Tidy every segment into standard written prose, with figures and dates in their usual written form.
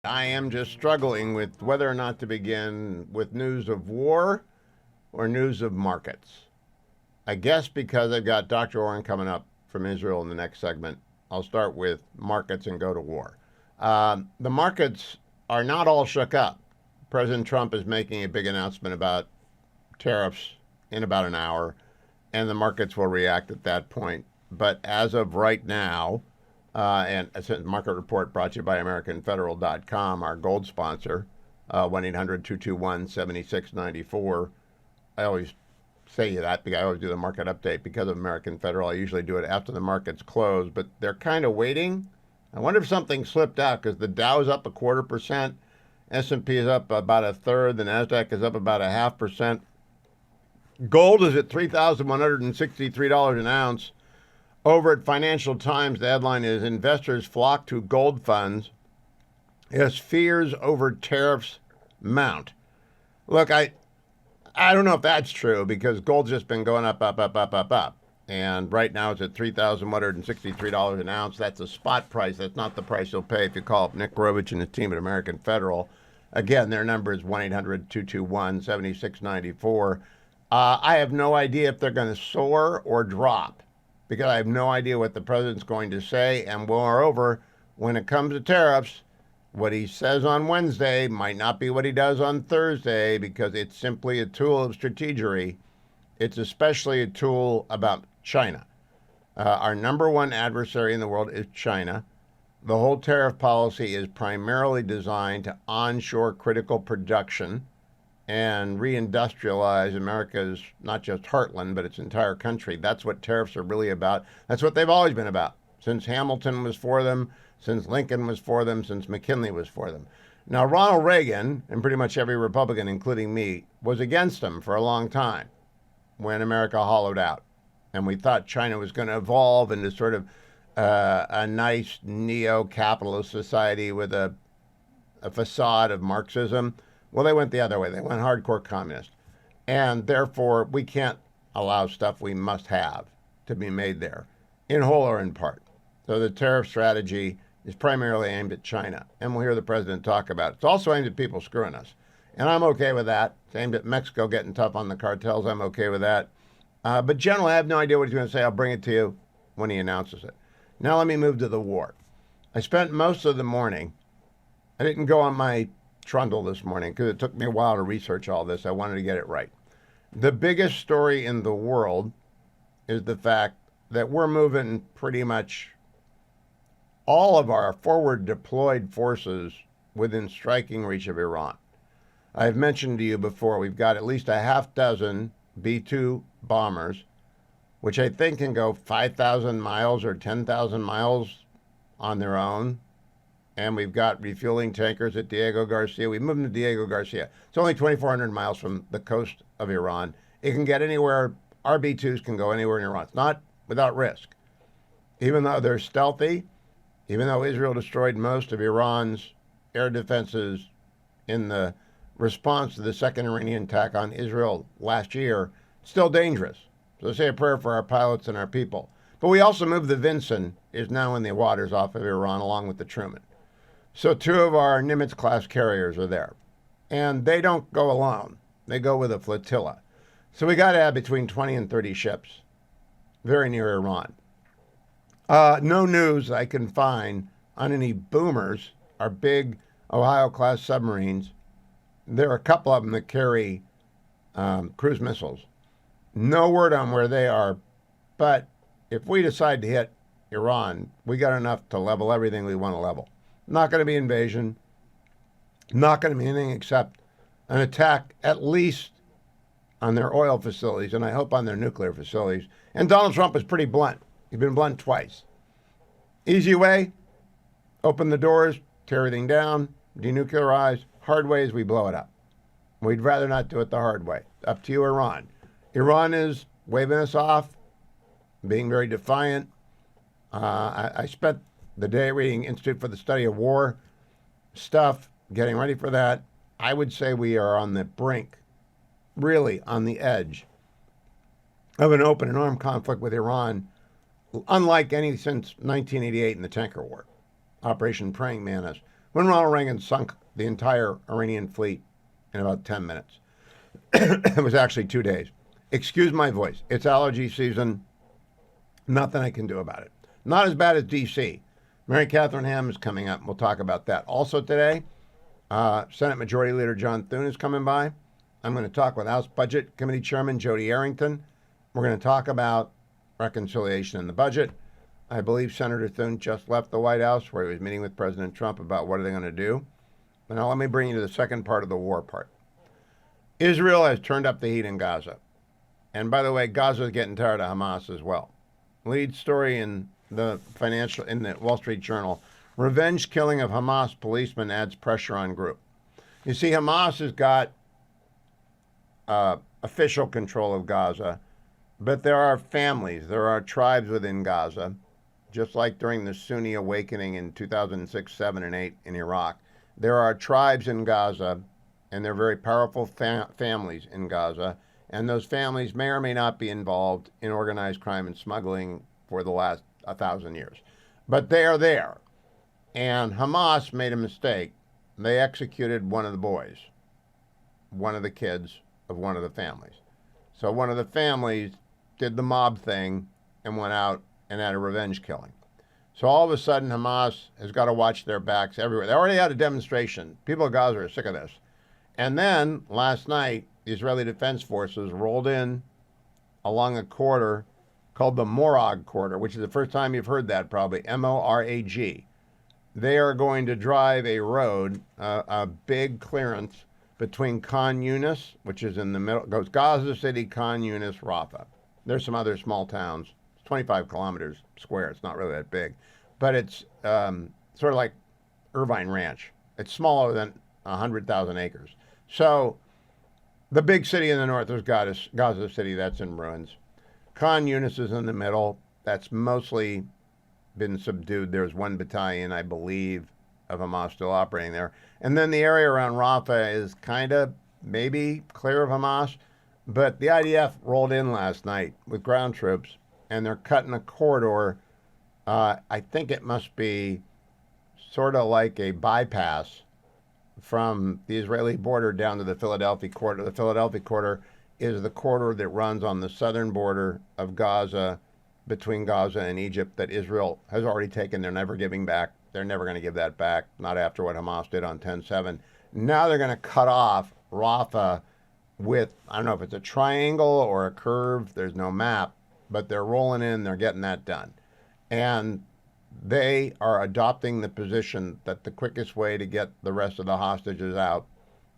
I am just struggling with whether or not to begin with news of war or news of markets. I guess because I've got Dr. Oren coming up from Israel in the next segment, I'll start with markets and go to war. The markets are not all shook up. President Trump is making a big announcement about tariffs in about an hour, and the markets will react at that point. But as of right now, and a market report brought to you by AmericanFederal.com, our gold sponsor, 1 800 221 7694. I always say that because I always do the market update because of American Federal. I usually do it after the markets close, but they're kind of waiting. I wonder if something slipped out because the Dow is up 0.25%, S&P is up about a third, the Nasdaq is up about 0.5%. Gold is at $3,163 an ounce. Over at Financial Times, the headline is Investors Flock to Gold Funds as Fears Over Tariffs Mount. Look, I don't know if that's true because gold's just been going up, up, up, up, up, up. And right now it's at $3,163 an ounce. That's a spot price. That's not the price you'll pay if you call up Nick Rovich and his team at American Federal. Again, their number is 1 800 221 7694. I have no idea if they're going to soar or drop because I have no idea what the president's going to say. And moreover, when it comes to tariffs, what he says on Wednesday might not be what he does on Thursday because it's simply a tool of strategery. It's especially a tool about China. Our number one adversary in the world is China. The whole tariff policy is primarily designed to onshore critical production and reindustrialize America's not just heartland, but its entire country. That's what tariffs are really about. That's what they've always been about. Since Hamilton was for them, since Lincoln was for them, since McKinley was for them. Now, Ronald Reagan, and pretty much every Republican, including me, was against them for a long time when America hollowed out. And we thought China was going to evolve into sort of a nice neo-capitalist society with a facade of Marxism. Well, they went the other way. They went hardcore communist. And therefore, we can't allow stuff we must have to be made there, in whole or in part. So the tariff strategy is primarily aimed at China. And we'll hear the president talk about it. It's also aimed at people screwing us. And I'm okay with that. It's aimed at Mexico getting tough on the cartels. I'm okay with that. But generally, I have no idea what he's going to say. I'll bring it to you when he announces it. Now let me move to the war. I spent most of the morning. I didn't go on my trundle this morning because it took me a while to research all this. I wanted to get it right. The biggest story in the world is the fact that we're moving pretty much all of our forward deployed forces within striking reach of Iran. I've mentioned to you before, we've got at least a half dozen B-2 bombers, which I think can go 5,000 miles or 10,000 miles on their own. And we've got refueling tankers at Diego Garcia. We moved them to Diego Garcia. It's only 2,400 miles from the coast of Iran. It can get anywhere. Our B-2s can go anywhere in Iran. It's not without risk. Even though they're stealthy, even though Israel destroyed most of Iran's air defenses in the response to the second Iranian attack on Israel last year, it's still dangerous. So say a prayer for our pilots and our people. But we also moved the Vinson, is now in the waters off of Iran, along with the Truman. So two of our Nimitz-class carriers are there. And they don't go alone. They go with a flotilla. So we got to have between 20 and 30 ships very near Iran. No news I can find on any boomers, our big Ohio-class submarines. There are a couple of them that carry cruise missiles. No word on where they are. But if we decide to hit Iran, we got enough to level everything we want to level. Not going to be invasion. Not going to be anything except an attack, at least on their oil facilities, and I hope on their nuclear facilities. And Donald Trump is pretty blunt. He's been blunt twice. Easy way, open the doors, tear everything down, denuclearize. Hard way is we blow it up. We'd rather not do it the hard way. Up to you, Iran. Iran is waving us off, being very defiant. I spent the day reading Institute for the Study of War stuff, getting ready for that. I would say we are on the brink, really on the edge of an open and armed conflict with Iran, unlike any since 1988 in the Tanker War, Operation Praying Mantis. when Ronald Reagan sunk the entire Iranian fleet in about 10 minutes. It was actually 2 days. Excuse my voice. It's allergy season. Nothing I can do about it. Not as bad as D.C. Mary Katharine Ham is coming up. We'll talk about that. Also today, Senate Majority Leader John Thune is coming by. I'm going to talk with House Budget Committee Chairman Jody Arrington. We're going to talk about reconciliation in the budget. I believe Senator Thune just left the White House where he was meeting with President Trump about what are they going to do. But now let me bring you to the second part of the war part. Israel has turned up the heat in Gaza. And by the way, Gaza is getting tired of Hamas as well. Lead story in the Wall Street Journal. Revenge killing of Hamas policeman adds pressure on group. You see, Hamas has got official control of Gaza, but there are families, there are tribes within Gaza, just like during the Sunni awakening in 2006, 7, and 8 in Iraq. There are tribes in Gaza, and they're very powerful families in Gaza, and those families may or may not be involved in organized crime and smuggling for the last 1,000 years. But they are there. And Hamas made a mistake. They executed one of the boys, one of the kids of one of the families. So one of the families did the mob thing and went out and had a revenge killing. So all of a sudden, Hamas has got to watch their backs everywhere. They already had a demonstration. People of Gaza are sick of this. And then last night, the Israeli Defense Forces rolled in along a corridor called the Morag Corridor, which is the first time you've heard that probably, M-O-R-A-G. They are going to drive a road, a big clearance between Khan Yunis, which is in the middle, goes Gaza City, Khan Yunis, Rafah. There's some other small towns. It's 25 kilometers square. It's not really that big. But it's sort of like Irvine Ranch. It's smaller than 100,000 acres. So the big city in the north is Gaza City. That's in ruins. Khan Yunis is in the middle. That's mostly been subdued. There's one battalion, I believe, of Hamas still operating there. And then the area around Rafah is kind of maybe clear of Hamas. But the IDF rolled in last night with ground troops, and they're cutting a corridor. I think it must be sort of like a bypass from the Israeli border down to the Philadelphia corridor. The Philadelphia corridor is the corridor that runs on the southern border of Gaza, between Gaza and Egypt, that Israel has already taken. They're never giving back. They're never going to give that back, not after what Hamas did on 10/7. Now they're going to cut off Rafah with, I don't know if it's a triangle or a curve. There's no map, but they're rolling in. They're getting that done. And they are adopting the position that the quickest way to get the rest of the hostages out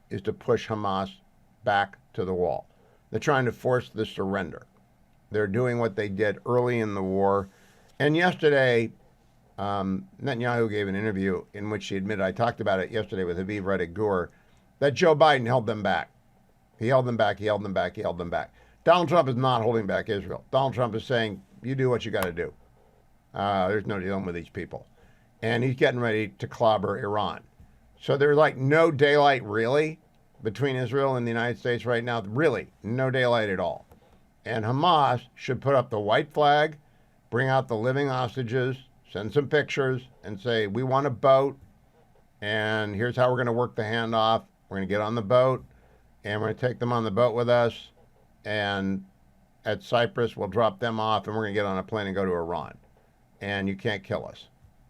is to push Hamas back to the wall. They're trying to force the surrender. They're doing what they did early in the war. And yesterday, Netanyahu gave an interview in which he admitted, I talked about it yesterday with Aviv Reddick-Gur, that Joe Biden held them back. He held them back, he held them back, he held them back. Donald Trump is not holding back Israel. Donald Trump is saying, you do what you got to do. There's no dealing with these people. And he's getting ready to clobber Iran. So there's like no daylight really between Israel and the United States right now. Really, no daylight at all. And Hamas should put up the white flag, bring out the living hostages, send some pictures, and say, we want a boat, and here's how we're going to work the handoff. We're going to get on the boat, and we're going to take them on the boat with us, and at Cyprus, we'll drop them off, and we're going to get on a plane and go to Iran. And you can't kill us.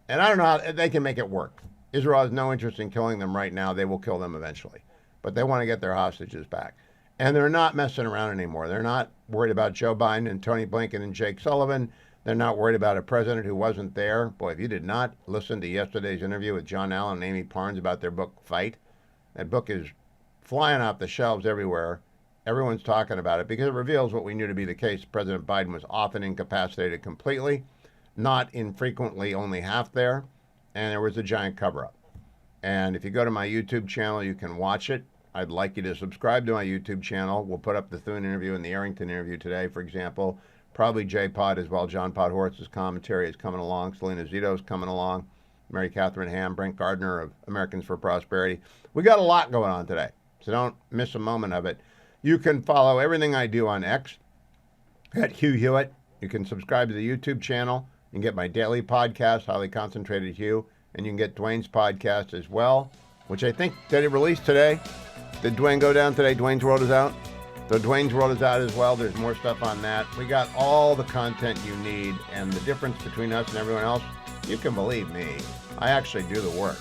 And I don't know how they can make it work. Israel has no interest in killing them right now. They will kill them eventually. But they want to get their hostages back. And they're not messing around anymore. They're not worried about Joe Biden and Tony Blinken and Jake Sullivan. They're not worried about a president who wasn't there. Boy, if you did not listen to yesterday's interview with John Allen and Amy Parnes about their book, Fight, that book is flying off the shelves everywhere. Everyone's talking about it because it reveals what we knew to be the case. President Biden was often incapacitated completely, not infrequently only half there, and there was a giant cover-up. And if you go to my YouTube channel, you can watch it. I'd like you to subscribe to my YouTube channel. We'll put up the Thune interview and the Arrington interview today, for example. Probably J-Pod as well. John Podhoretz's commentary is coming along. Selena Zito's coming along. Mary Katharine Ham, Brent Gardner of Americans for Prosperity. We got a lot going on today, so don't miss a moment of it. You can follow everything I do on X at Hugh Hewitt. You can subscribe to the YouTube channel and get my daily podcast, Highly Concentrated Hugh, And you can get Dwayne's podcast as well, which I think, did it release today? Did Dwayne go down today? Dwayne's World is out? So Dwayne's World is out as well. There's more stuff on that. We got all the content you need, and the difference between us and everyone else, you can believe me, I actually do the work.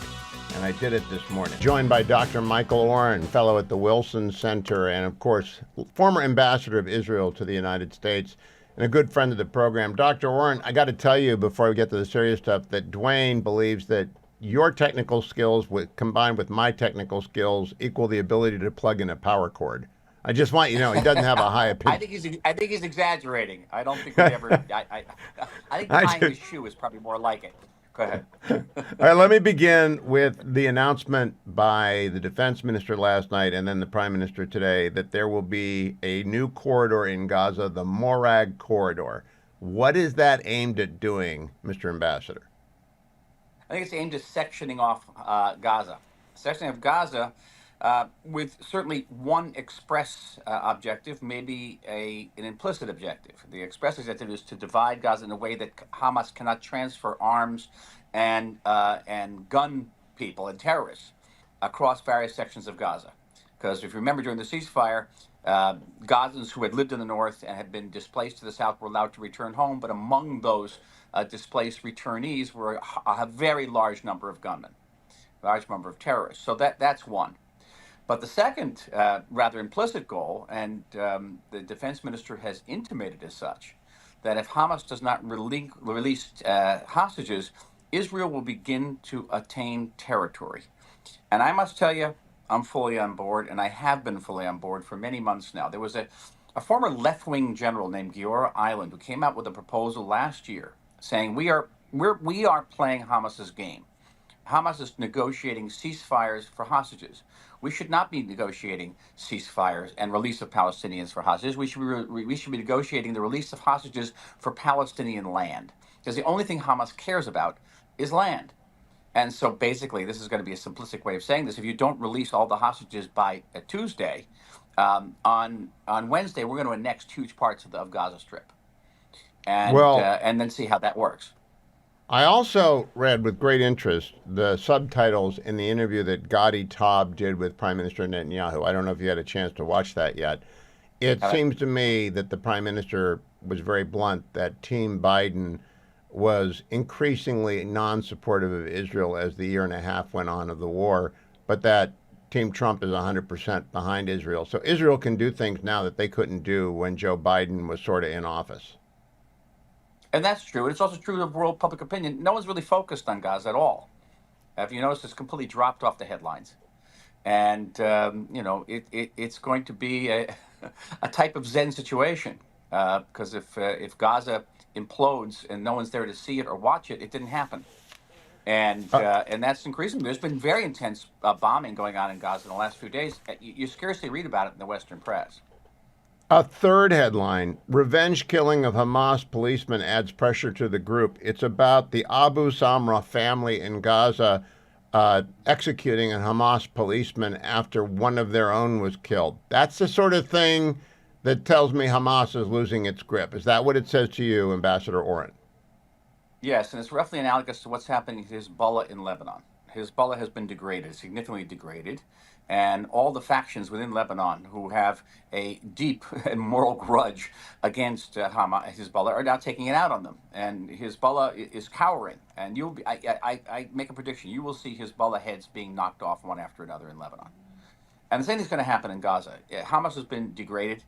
And I did it this morning. Joined by Dr. Michael Oren, fellow at the Wilson Center, and of course, former ambassador of Israel to the United States, and a good friend of the program. Dr. Oren, I got to tell you before we get to the serious stuff that Dwayne believes that your technical skills combined with my technical skills equal the ability to plug in a power cord. I just want you to know he doesn't have a high opinion. I think he's exaggerating. I don't think we ever. I think tying his shoe is probably more like it. Go ahead. All right, let me begin with the announcement by the defense minister last night and then the prime minister today that there will be a new corridor in Gaza, the Morag corridor. What is that aimed at doing, Mr. Ambassador? I think it's aimed at sectioning off Gaza. Sectioning of Gaza with certainly one express objective, maybe an implicit objective. The express objective is to divide Gaza in a way that Hamas cannot transfer arms and gun people and terrorists across various sections of Gaza. Because if you remember during the ceasefire, Gazans who had lived in the north and had been displaced to the south were allowed to return home, but among those displaced returnees were a very large number of gunmen, a large number of terrorists. So that's one. But the second rather implicit goal, and the defense minister has intimated as such, that if Hamas does not release hostages, Israel will begin to attain territory. And I must tell you, I'm fully on board, and I have been fully on board for many months now. There was a former left-wing general named Giora Island who came out with a proposal last year saying we are playing Hamas's game. Hamas is negotiating ceasefires for hostages. We should not be negotiating ceasefires and release of Palestinians for hostages. We should be negotiating the release of hostages for Palestinian land, because the only thing Hamas cares about is land. And so basically, this is going to be a simplistic way of saying this. If you don't release all the hostages by Tuesday, on Wednesday, we're going to annex huge parts of Gaza Strip, and then see how that works. I also read with great interest the subtitles in the interview that Gadi Taub did with Prime Minister Netanyahu. I don't know if you had a chance to watch that yet. It seems to me that the Prime Minister was very blunt that Team Biden was increasingly non-supportive of Israel as the year and a half went on of the war, but that Team Trump is 100% behind Israel. So Israel can do things now that they couldn't do when Joe Biden was sort of in office. And that's true. It's also true of world public opinion. No one's really focused on Gaza at all. Have you noticed it's completely dropped off the headlines? And, it's going to be a type of Zen situation. Because if Gaza implodes and no one's there to see it or watch it, it didn't happen. And that's increasing. There's been very intense bombing going on in Gaza in the last few days. You scarcely read about it in the Western press. A third headline, revenge killing of Hamas policeman adds pressure to the group. It's about the Abu Samra family in Gaza executing a Hamas policeman after one of their own was killed. That's the sort of thing that tells me Hamas is losing its grip. Is that what it says to you, Ambassador Oren? Yes, and it's roughly analogous to what's happening to Hezbollah in Lebanon. Hezbollah has been degraded, significantly degraded, and all the factions within Lebanon who have a deep and moral grudge against Hezbollah are now taking it out on them. And Hezbollah is cowering. And I make a prediction: you will see Hezbollah heads being knocked off one after another in Lebanon. And the same thing's going to happen in Gaza. Hamas has been degraded,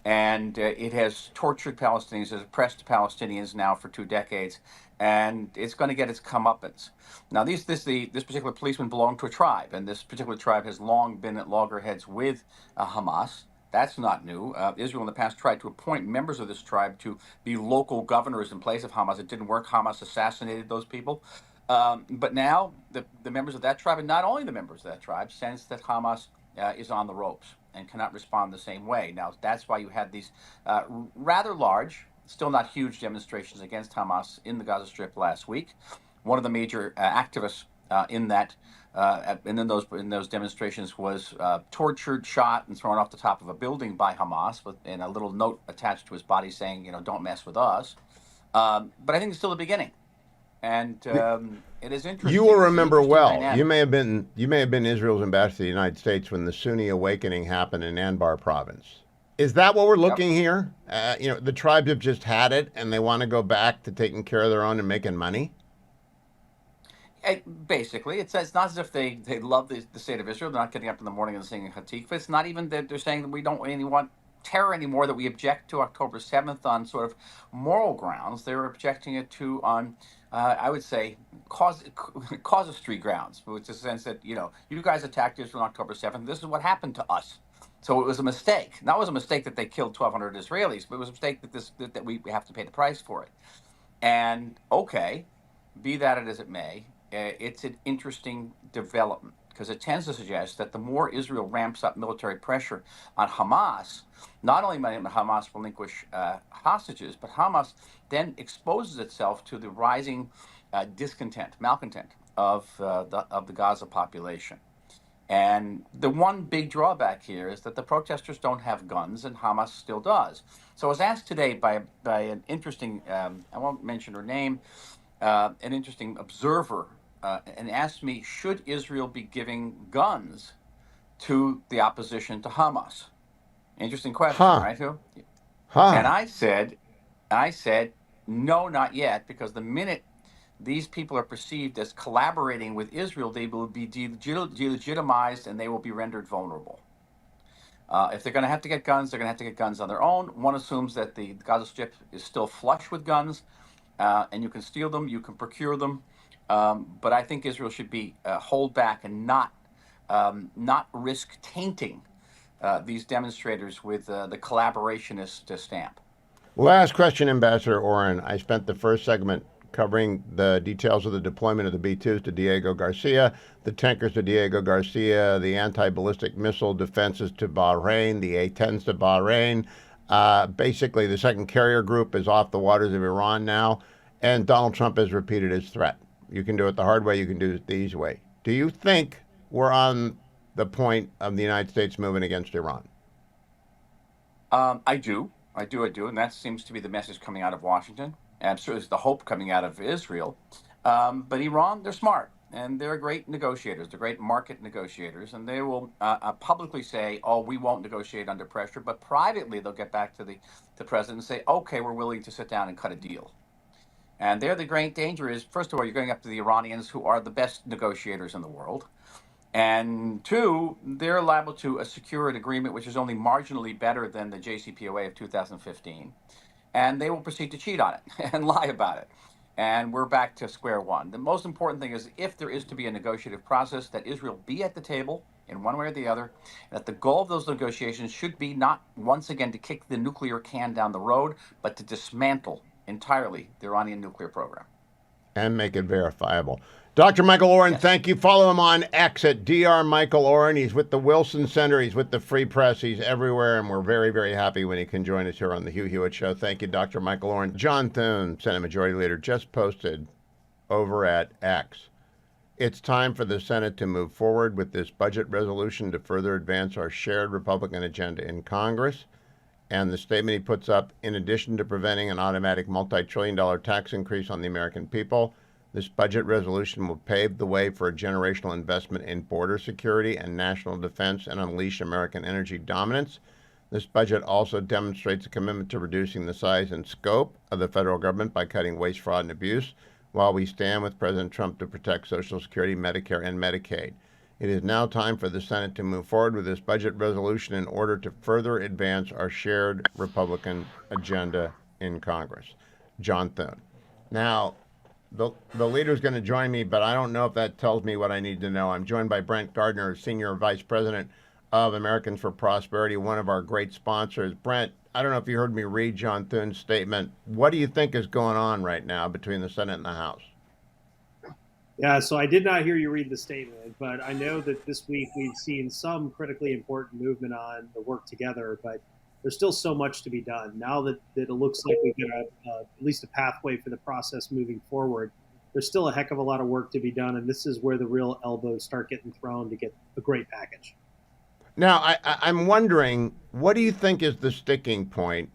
and it has tortured Palestinians, has oppressed Palestinians now for 2 decades, and it's going to get its comeuppance. Now, this particular policeman belonged to a tribe, and this particular tribe has long been at loggerheads with Hamas. That's not new. Israel in the past tried to appoint members of this tribe to be local governors in place of Hamas. It didn't work. Hamas assassinated those people. But now the members of that tribe, and not only the members of that tribe, sense that Hamas is on the ropes and cannot respond the same way. Now, that's why you had these rather large, still not huge demonstrations against Hamas in the Gaza Strip last week. One of the major activists in those demonstrations was tortured, shot, and thrown off the top of a building by Hamas, and a little note attached to his body saying, "Don't mess with us." But I think it's still the beginning, and It is You will interesting. It's an remember interesting well. dynamic. You may have been Israel's ambassador to the United States when the Sunni awakening happened in Anbar province. Is that what we're Yep. looking here? The tribes have just had it, and they want to go back to taking care of their own and making money. Basically, it's not as if they love the state of Israel. They're not getting up in the morning and singing Hatikva. It's not even that they're saying that we don't really want terror anymore, that we object to October 7th on sort of moral grounds. They're objecting it to on, I would say, casuistry grounds, which is the sense that, you guys attacked Israel on October 7th. This is what happened to us. So it was a mistake. That was a mistake that they killed 1,200 Israelis, but it was a mistake that we have to pay the price for it. And okay, be that it as it may, it's an interesting development because it tends to suggest that the more Israel ramps up military pressure on Hamas, not only might Hamas relinquish hostages, but Hamas then exposes itself to the rising malcontent of the Gaza population. And the one big drawback here is that the protesters don't have guns, and Hamas still does. So I was asked today by an interesting, I won't mention her name, an interesting observer, and asked me, should Israel be giving guns to the opposition to Hamas? Interesting question, Huh. right, Hugh? And Huh. I said, no, not yet, because the minute these people are perceived as collaborating with Israel, they will be delegitimized and they will be rendered vulnerable. If they're going to have to get guns, they're going to have to get guns on their own. One assumes that the Gaza Strip is still flush with guns, and you can steal them, you can procure them. But I think Israel should be hold back and not risk tainting these demonstrators with the collaborationist stamp. Last question, Ambassador Oren. I spent the first segment covering the details of the deployment of the B-2s to Diego Garcia, the tankers to Diego Garcia, the anti-ballistic missile defenses to Bahrain, the A-10s to Bahrain. Basically, the second carrier group is off the waters of Iran now, and Donald Trump has repeated his threat. You can do it the hard way, you can do it the easy way. Do you think we're on the point of the United States moving against Iran? I do. And that seems to be the message coming out of Washington. And so is the hope coming out of Israel. But Iran, they're smart, and they're great negotiators. They're great market negotiators, and they will publicly say, "Oh, we won't negotiate under pressure," but privately they'll get back to the president and say, "Okay, we're willing to sit down and cut a deal." And there, the great danger is, first of all, you're going up to the Iranians, who are the best negotiators in the world. And two, they're liable to secure an agreement which is only marginally better than the JCPOA of 2015. And they will proceed to cheat on it and lie about it. And we're back to square one. The most important thing is, if there is to be a negotiative process, that Israel be at the table in one way or the other, that the goal of those negotiations should be not once again to kick the nuclear can down the road, but to dismantle entirely the Iranian nuclear program. And make it verifiable. Dr. Michael Oren, Yes. thank you. Follow him on X at Dr. Michael Oren. He's with the Wilson Center. He's with the Free Press. He's everywhere, and we're very, very happy when he can join us here on the Hugh Hewitt Show. Thank you, Dr. Michael Oren. John Thune, Senate Majority Leader, just posted over at X. It's time for the Senate to move forward with this budget resolution to further advance our shared Republican agenda in Congress. And the statement he puts up, in addition to preventing an automatic multi-trillion-dollar tax increase on the American people, this budget resolution will pave the way for a generational investment in border security and national defense and unleash American energy dominance. This budget also demonstrates a commitment to reducing the size and scope of the federal government by cutting waste, fraud, and abuse, while we stand with President Trump to protect Social Security, Medicare, and Medicaid. It is now time for the Senate to move forward with this budget resolution in order to further advance our shared Republican agenda in Congress. John Thune. Now, the leader's going to join me, but I don't know if that tells me what I need to know. I'm joined by Brent Gardner, Senior Vice President of Americans for Prosperity, one of our great sponsors. Brent, I don't know if you heard me read John Thune's statement. What do you think is going on right now between the Senate and the House? Yeah, so I did not hear you read the statement, but I know that this week we've seen some critically important movement on the work together, but there's still so much to be done. Now that it looks like we've got at least a pathway for the process moving forward, there's still a heck of a lot of work to be done, and this is where the real elbows start getting thrown to get a great package. Now, I'm wondering, what do you think is the sticking point?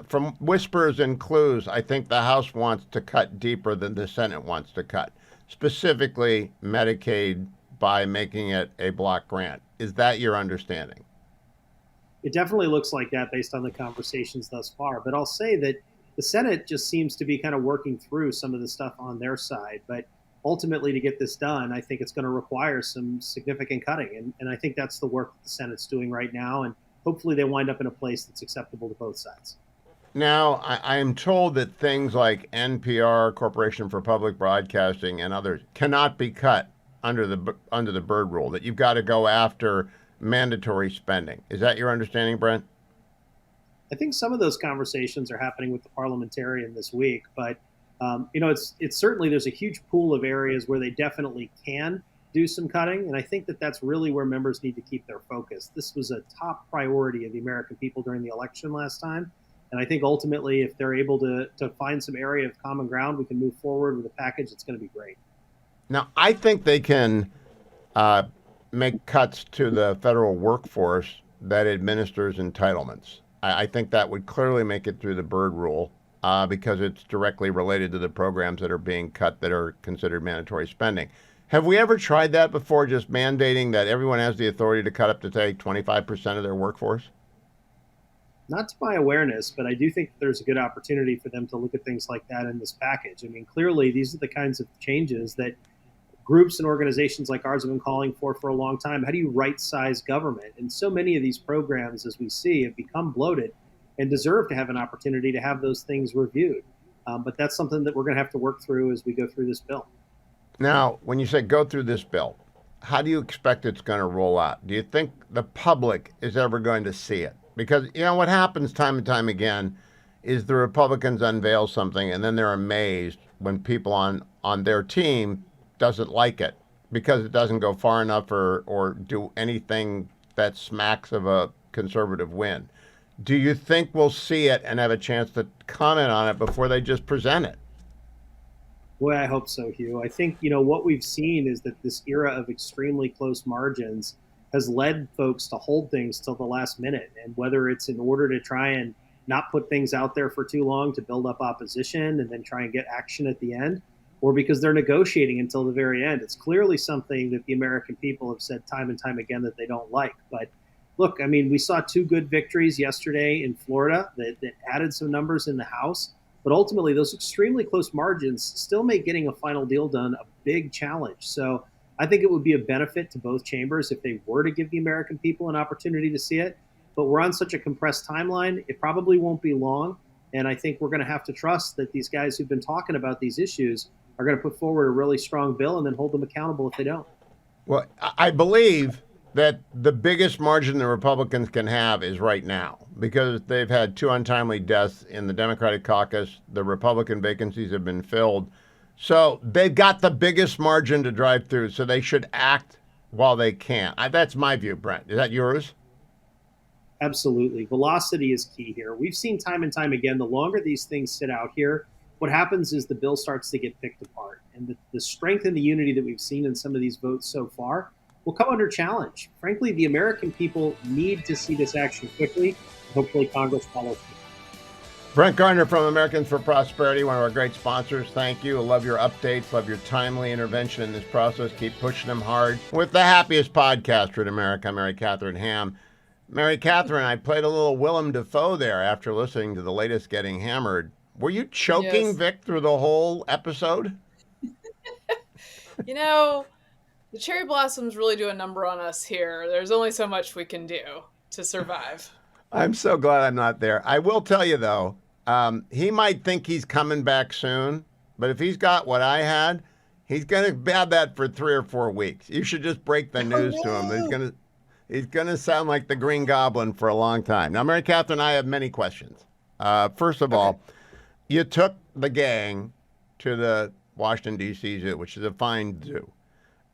From whispers and clues, I think the House wants to cut deeper than the Senate wants to cut. specifically Medicaid, by making it a block grant. Is that your understanding? It definitely looks like that based on the conversations thus far. But I'll say that the Senate just seems to be kind of working through some of the stuff on their side. But ultimately, to get this done, I think it's going to require some significant cutting. And I think that's the work that the Senate's doing right now. And hopefully they wind up in a place that's acceptable to both sides. Now, I am told that things like NPR, Corporation for Public Broadcasting, and others cannot be cut under the Byrd rule, that you've got to go after mandatory spending. Is that your understanding, Brent? I think some of those conversations are happening with the parliamentarian this week, but it's certainly, there's a huge pool of areas where they definitely can do some cutting, and I think that that's really where members need to keep their focus. This was a top priority of the American people during the election last time, and I think ultimately, if they're able to find some area of common ground, we can move forward with a package that's going to be great. Now, I think they can make cuts to the federal workforce that administers entitlements. I think that would clearly make it through the Byrd rule because it's directly related to the programs that are being cut that are considered mandatory spending. Have we ever tried that before, just mandating that everyone has the authority to cut up to, say, 25% of their workforce? Not to my awareness, but I do think there's a good opportunity for them to look at things like that in this package. I mean, clearly, these are the kinds of changes that groups and organizations like ours have been calling for a long time. How do you right-size government? And so many of these programs, as we see, have become bloated and deserve to have an opportunity to have those things reviewed. But that's something that we're going to have to work through as we go through this bill. Now, when you say go through this bill, how do you expect it's going to roll out? Do you think the public is ever going to see it? Because, what happens time and time again is the Republicans unveil something and then they're amazed when people on their team doesn't like it because it doesn't go far enough or do anything that smacks of a conservative win. Do you think we'll see it and have a chance to comment on it before they just present it? Boy, I hope so, Hugh. I think, what we've seen is that this era of extremely close margins has led folks to hold things till the last minute. And whether it's in order to try and not put things out there for too long to build up opposition and then try and get action at the end, or because they're negotiating until the very end. It's clearly something that the American people have said time and time again that they don't like. But look, I mean, we saw two good victories yesterday in Florida that added some numbers in the House. But ultimately, those extremely close margins still make getting a final deal done a big challenge. So I think it would be a benefit to both chambers if they were to give the American people an opportunity to see it. But we're on such a compressed timeline, it probably won't be long. And I think we're going to have to trust that these guys who've been talking about these issues are going to put forward a really strong bill and then hold them accountable if they don't. Well, I believe that the biggest margin the Republicans can have is right now because they've had two untimely deaths in the Democratic caucus. The Republican vacancies have been filled. So they've got the biggest margin to drive through, so they should act while they can. That's my view, Brent. Is that yours? Absolutely. Velocity is key here. We've seen time and time again, the longer these things sit out here, what happens is the bill starts to get picked apart. And the strength and the unity that we've seen in some of these votes so far will come under challenge. Frankly, the American people need to see this action quickly. Hopefully Congress follows through. Brent Gardner from Americans for Prosperity, one of our great sponsors. Thank you. I love your updates. Love your timely intervention in this process. Keep pushing them hard. With the happiest podcaster in America, Mary Katharine Ham. Mary Katharine, I played a little Willem Dafoe there after listening to the latest Getting Hammered. Were you choking Yes. Vic through the whole episode? The cherry blossoms really do a number on us here. There's only so much we can do to survive. I'm so glad I'm not there. I will tell you, though, he might think he's coming back soon, but if he's got what I had, he's going to have that for 3 or 4 weeks. You should just break the news to him. He's going to sound like the Green Goblin for a long time. Now, Mary Katharine, I have many questions. First of all, you took the gang to the Washington, D.C. Zoo, which is a fine zoo.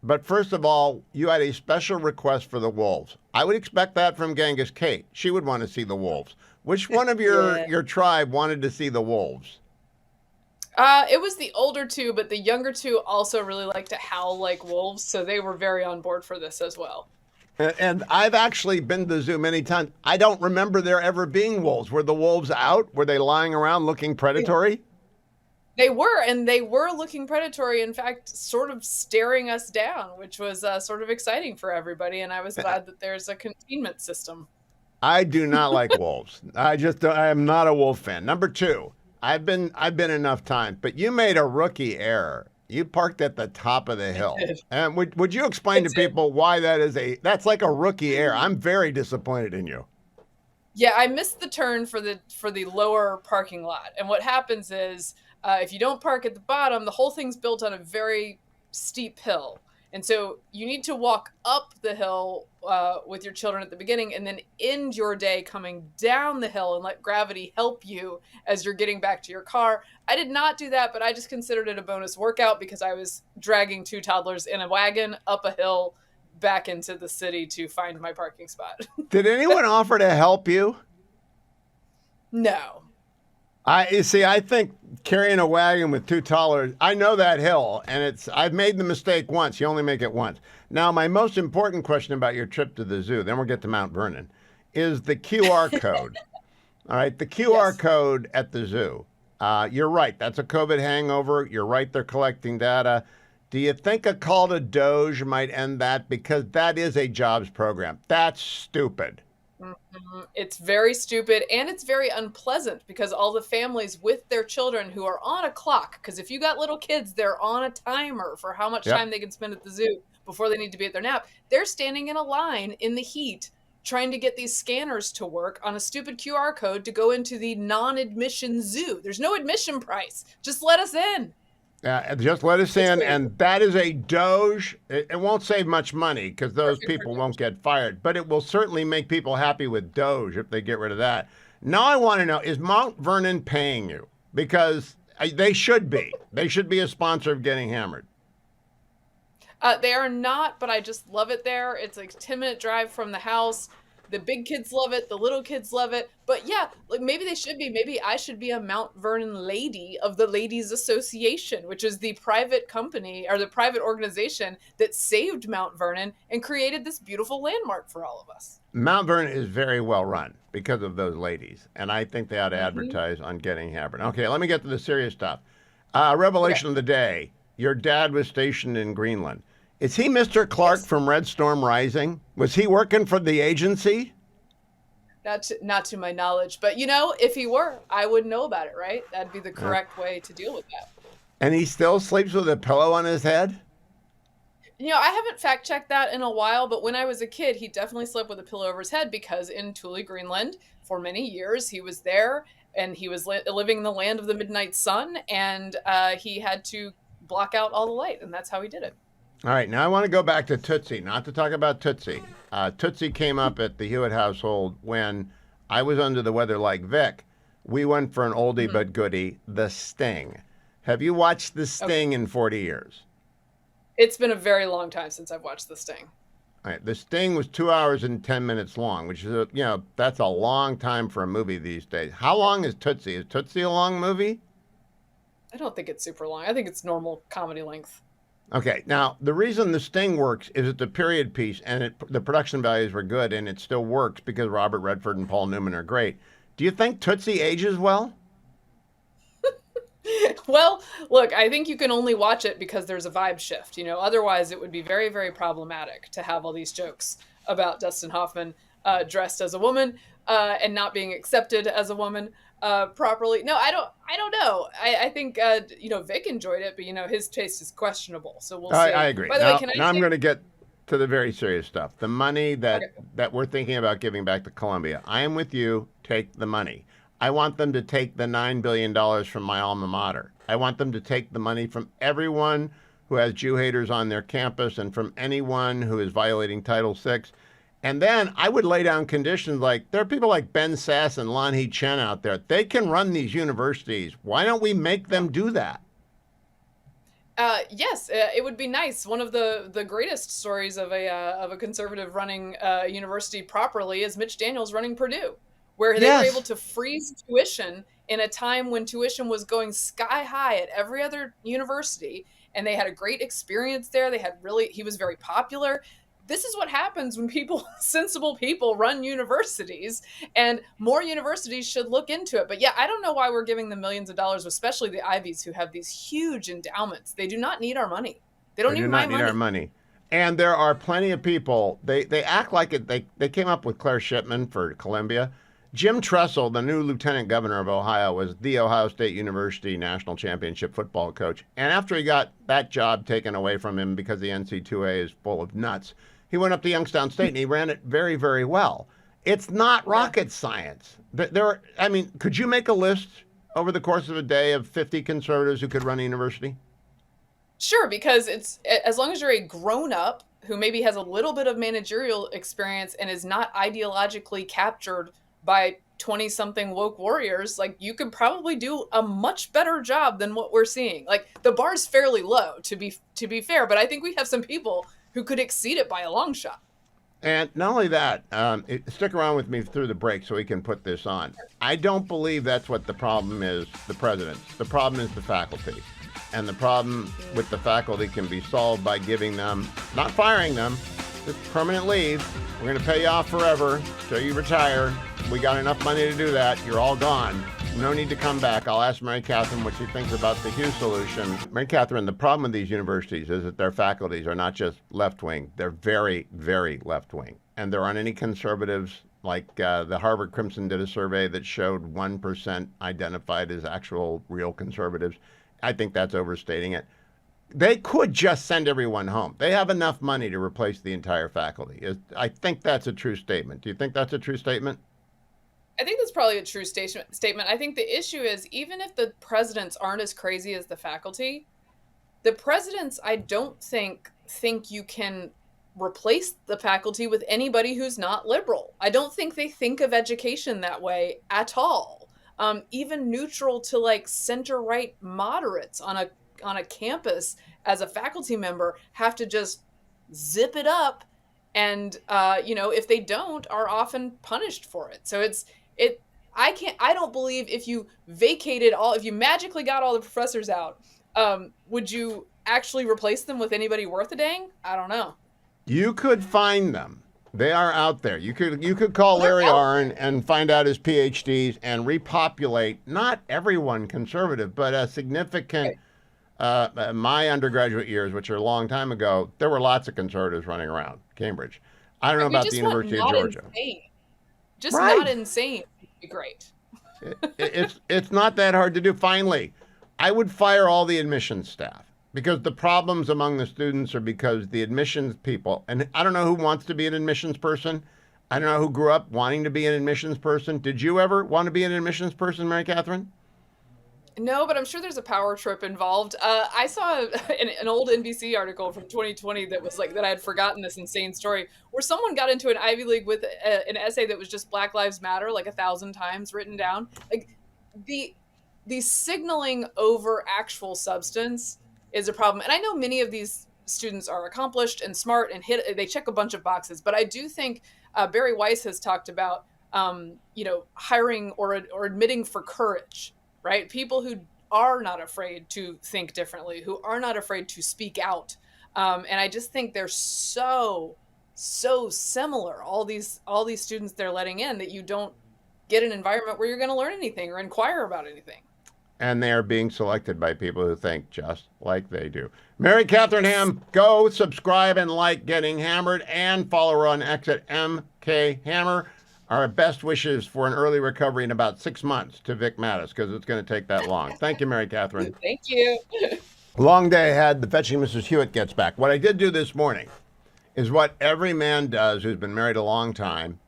But first of all, you had a special request for the wolves. I would expect that from Genghis Kate. She would want to see the wolves. Which one of your tribe wanted to see the wolves? It was the older two, but the younger two also really like to howl like wolves, so they were very on board for this as well. And I've actually been to the zoo many times. I don't remember there ever being wolves. Were the wolves out? Were they lying around looking predatory? They were, and they were looking predatory, in fact, sort of staring us down, which was sort of exciting for everybody. And I was glad that there's a containment system. I do not like wolves. I am not a wolf fan. Number two, I've been enough time, but you made a rookie error. You parked at the top of the hill. did. And would you explain to people why that's like a rookie error? I'm very disappointed in you. Yeah, I missed the turn for the lower parking lot. And what happens is, if you don't park at the bottom, the whole thing's built on a very steep hill. And so you need to walk up the hill with your children at the beginning and then end your day coming down the hill and let gravity help you as you're getting back to your car. I did not do that, but I just considered it a bonus workout because I was dragging 2 toddlers in a wagon up a hill back into the city to find my parking spot. Did anyone offer to help you? No. I think carrying a wagon with 2 toddlers, I know that hill, and I've made the mistake once. You only make it once. Now, my most important question about your trip to the zoo, then we'll get to Mount Vernon, is the QR code. All right, the QR code at the zoo. You're right. That's a COVID hangover. You're right. They're collecting data. Do you think a call to Doge might end that? Because that is a jobs program. That's stupid. It's very stupid and it's very unpleasant because all the families with their children who are on a clock, because if you got little kids, they're on a timer for how much time they can spend at the zoo before they need to be at their nap. They're standing in a line in the heat trying to get these scanners to work on a stupid QR code to go into the non-admission zoo. There's no admission price. Just let us in. Just let us in, and that is a Doge. It won't save much money because those people won't get fired, but it will certainly make people happy with Doge if they get rid of that. Now I want to know, is Mount Vernon paying you? Because they should be. They should be a sponsor of Getting Hammered. They are not, but I just love it there. It's like a 10-minute drive from the house. The big kids love it. The little kids love it. But yeah, like maybe they should be. Maybe I should be a Mount Vernon lady of the Ladies Association, which is the private company or the private organization that saved Mount Vernon and created this beautiful landmark for all of us. Mount Vernon is very well run because of those ladies, and I think they ought to advertise on Getting Hammered. Okay, let me get to the serious stuff. Revelation of the day. Your dad was stationed in Greenland. Is he Mr. Clark from Red Storm Rising? Was he working for the agency? Not to my knowledge, but if he were, I would know about it, right? That'd be the correct way to deal with that. And he still sleeps with a pillow on his head? I haven't fact checked that in a while, but when I was a kid, he definitely slept with a pillow over his head because in Thule, Greenland, for many years, he was there and he was living in the land of the midnight sun, and he had to block out all the light, and that's how he did it. All right, now I want to go back to Tootsie, not to talk about Tootsie. Tootsie came up at the Hewitt household when I was under the weather like Vic. We went for an oldie but goodie, The Sting. Have you watched The Sting in 40 years? It's been a very long time since I've watched The Sting. All right, The Sting was 2 hours and 10 minutes long, which is, that's a long time for a movie these days. How long is Tootsie? Is Tootsie a long movie? I don't think it's super long. I think it's normal comedy length. Okay, now the reason The Sting works is it's a period piece and the production values were good and it still works because Robert Redford and Paul Newman are great. Do you think Tootsie ages well? Well, look, I think you can only watch it because there's a vibe shift. Otherwise it would be very, very problematic to have all these jokes about Dustin Hoffman dressed as a woman and not being accepted as a woman properly. No, I don't know. I think Vic enjoyed it, but his taste is questionable. So we'll see. I agree. By the way, now I'm going to get to the very serious stuff. The money that we're thinking about giving back to Columbia. I am with you. Take the money. I want them to take the $9 billion from my alma mater. I want them to take the money from everyone who has Jew haters on their campus and from anyone who is violating Title VI. And then I would lay down conditions like there are people like Ben Sass and Lan Hee Chen out there. They can run these universities. Why don't we make them do that? Yes, it would be nice. One of the greatest stories of a conservative running university properly is Mitch Daniels running Purdue, where they were able to freeze tuition in a time when tuition was going sky high at every other university, and they had a great experience there. He was very popular. this is what happens when sensible people run universities, and more universities should look into it. But yeah, I don't know why we're giving them millions of dollars, especially the Ivies who have these huge endowments. They do not need our money. They don't They need do my not need money. our money. And there are plenty of people, they act like it. They came up with Claire Shipman for Columbia. Jim Tressel, the new lieutenant governor of Ohio, was the Ohio State University national championship football coach. And after he got that job taken away from him because the NC2A is full of nuts, he went up to Youngstown State and he ran it very, very well. It's not rocket science. Could you make a list over the course of a day of 50 conservatives who could run a university? Sure, because it's as long as you're a grown-up who maybe has a little bit of managerial experience and is not ideologically captured by 20-something woke warriors, like, you could probably do a much better job than what we're seeing. Like, the bar's fairly low, to be fair, but I think we have some people who could exceed it by a long shot. And not only that, stick around with me through the break so we can put this on. I don't believe that's what the problem is, the presidents. The problem is the faculty. And the problem with the faculty can be solved by giving them, not firing them, just permanent leave. We're going to pay you off forever till you retire. We got enough money to do that. You're all gone. No need to come back. I'll ask Mary Catherine what she thinks about the Hugh solution. Mary Catherine, the problem with these universities is that their faculties are not just left-wing. They're very, very left-wing. And there aren't any conservatives. Like the Harvard Crimson did a survey that showed 1% identified as actual real conservatives. I think that's overstating it. They could just send everyone home. They have enough money to replace the entire faculty. I think that's a true statement. Do you think that's a true statement? I think that's probably a true statement. I think the issue is, even if the presidents aren't as crazy as the faculty, the presidents, I don't think you can replace the faculty with anybody who's not liberal. I don't think they think of education that way at all. Even neutral to like center-right moderates on a campus as a faculty member have to just zip it up, and if they don't, are often punished for it. So I don't believe if you magically got all the professors out, would you actually replace them with anybody worth a dang? I don't know. You could find them. They are out there. You could call Larry Oren and find out his PhDs and repopulate, not everyone conservative, but a significant, my undergraduate years, which are a long time ago, there were lots of conservatives running around Cambridge. I don't know about the University of Georgia. Insane. Just not insane would be great. It's not that hard to do. Finally, I would fire all the admissions staff, because the problems among the students are because the admissions people, and I don't know who wants to be an admissions person. I don't know who grew up wanting to be an admissions person. Did you ever want to be an admissions person, Mary Catherine? No, but I'm sure there's a power trip involved. I saw an old NBC article from 2020 that was like, that I had forgotten this insane story, where someone got into an Ivy League with an essay that was just Black Lives Matter, like 1,000 times written down. Like, the signaling over actual substance is a problem. And I know many of these students are accomplished and smart and they check a bunch of boxes, but I do think Barry Weiss has talked about, hiring or admitting for courage, right? People who are not afraid to think differently, who are not afraid to speak out. And I just think they're so similar. All these students they're letting in, that you don't get an environment where you're going to learn anything or inquire about anything. And they are being selected by people who think just like they do. Mary Katharine Ham, go subscribe and like Getting Hammered, and follow her on X at MK Hammer. Our best wishes for an early recovery in about 6 months to Vic Mattis, because it's going to take that long. Thank you, Mary Catherine. Thank you. Long day ahead. The Fetching Mrs. Hewitt gets back. What I did do this morning is what every man does who's been married a long time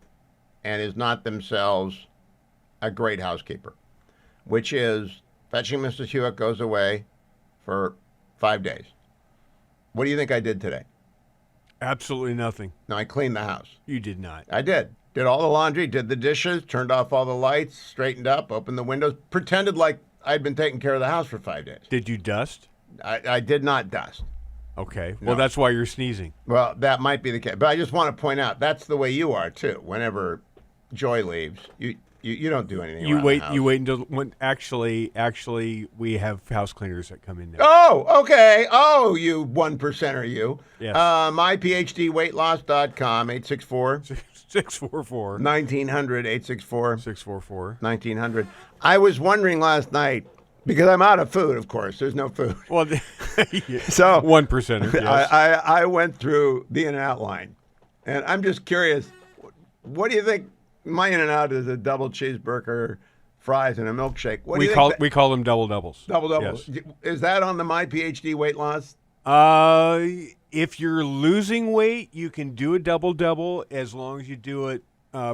and is not themselves a great housekeeper, which is Fetching Mrs. Hewitt goes away for 5 days. What do you think I did today? Absolutely nothing. No, I cleaned the house. You did not. I did. Did all the laundry, did the dishes, turned off all the lights, straightened up, opened the windows, pretended like I'd been taking care of the house for 5 days. Did you dust? I did not dust. Okay. No. Well, that's why you're sneezing. Well, that might be the case. But I just want to point out, that's the way you are, too. Whenever Joy leaves, You don't do anything. You around wait. the house. You wait until when actually we have house cleaners that come in now. Oh, okay. Oh, you 1%er, you. Yes. MyPhDweightloss.com, 864 644 1900, 864 644. 1900. I was wondering last night, because I'm out of food, of course. There's no food. Well, So 1%er. Yes. I went through the In-N-Out line, and I'm just curious, what do you think? My In-N-Out is a double cheeseburger, fries, and a milkshake. What do we you call think? we call them double doubles. Double doubles. Yes. Is that on the My PhD weight loss? If you're losing weight, you can do a double double as long as you do it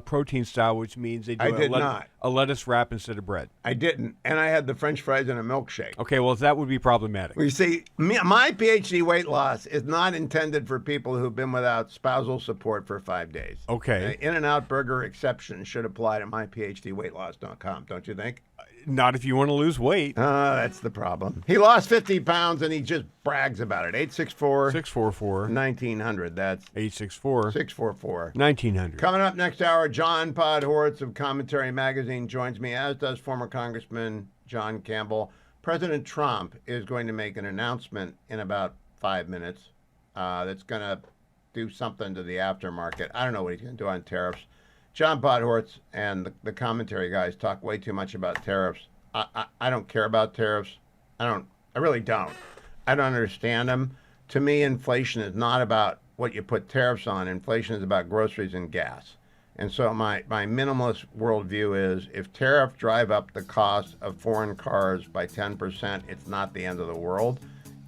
protein style, which means they do I did not. a lettuce wrap instead of bread. I didn't, and I had the French fries and a milkshake. Okay, well that would be problematic. Well, you see, My PhD weight loss is not intended for people who've been without spousal support for 5 days. Okay. In-N-Out burger exception should apply to MyPhDweightloss.com, don't you think? Not if you want to lose weight. That's the problem. He lost 50 pounds and he just brags about it. 864 644 1900. That's 864 644 1900. Coming up next hour, John Podhoretz of Commentary Magazine joins me, as does former Congressman John Campbell. President Trump is going to make an announcement in about 5 minutes that's going to do something to the aftermarket. I don't know what he's going to do on tariffs. John Podhoretz and the commentary guys talk way too much about tariffs. I don't care about tariffs. I really don't. I don't understand them. To me, inflation is not about what you put tariffs on. Inflation is about groceries and gas. And so my minimalist worldview is if tariffs drive up the cost of foreign cars by 10%, it's not the end of the world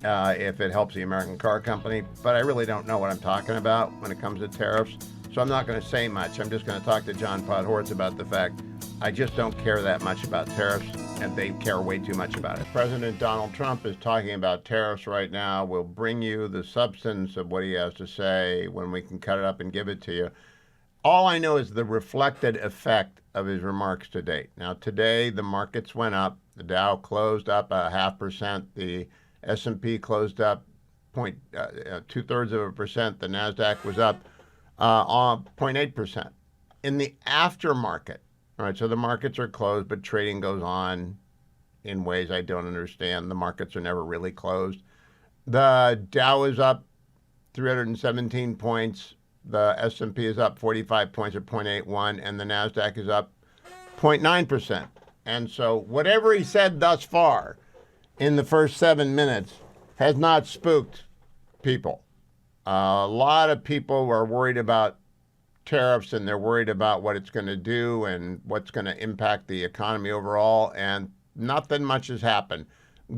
if it helps the American car company. But I really don't know what I'm talking about when it comes to tariffs. So I'm not going to say much. I'm just going to talk to John Podhoretz about the fact I just don't care that much about tariffs, and they care way too much about it. President Donald Trump is talking about tariffs right now. We'll bring you the substance of what he has to say when we can cut it up and give it to you. All I know is the reflected effect of his remarks to date. Now, today, the markets went up. The Dow closed up 0.5%. The S&P closed up 2/3%. The NASDAQ was up 0.8%. In the aftermarket, all right, so the markets are closed, but trading goes on in ways I don't understand. The markets are never really closed. The Dow is up 317 points. The S&P is up 45 points at 0.81, and the NASDAQ is up 0.9%. And so whatever he said thus far in the first 7 minutes has not spooked people. A lot of people are worried about tariffs, and they're worried about what it's going to do and what's going to impact the economy overall, and nothing much has happened.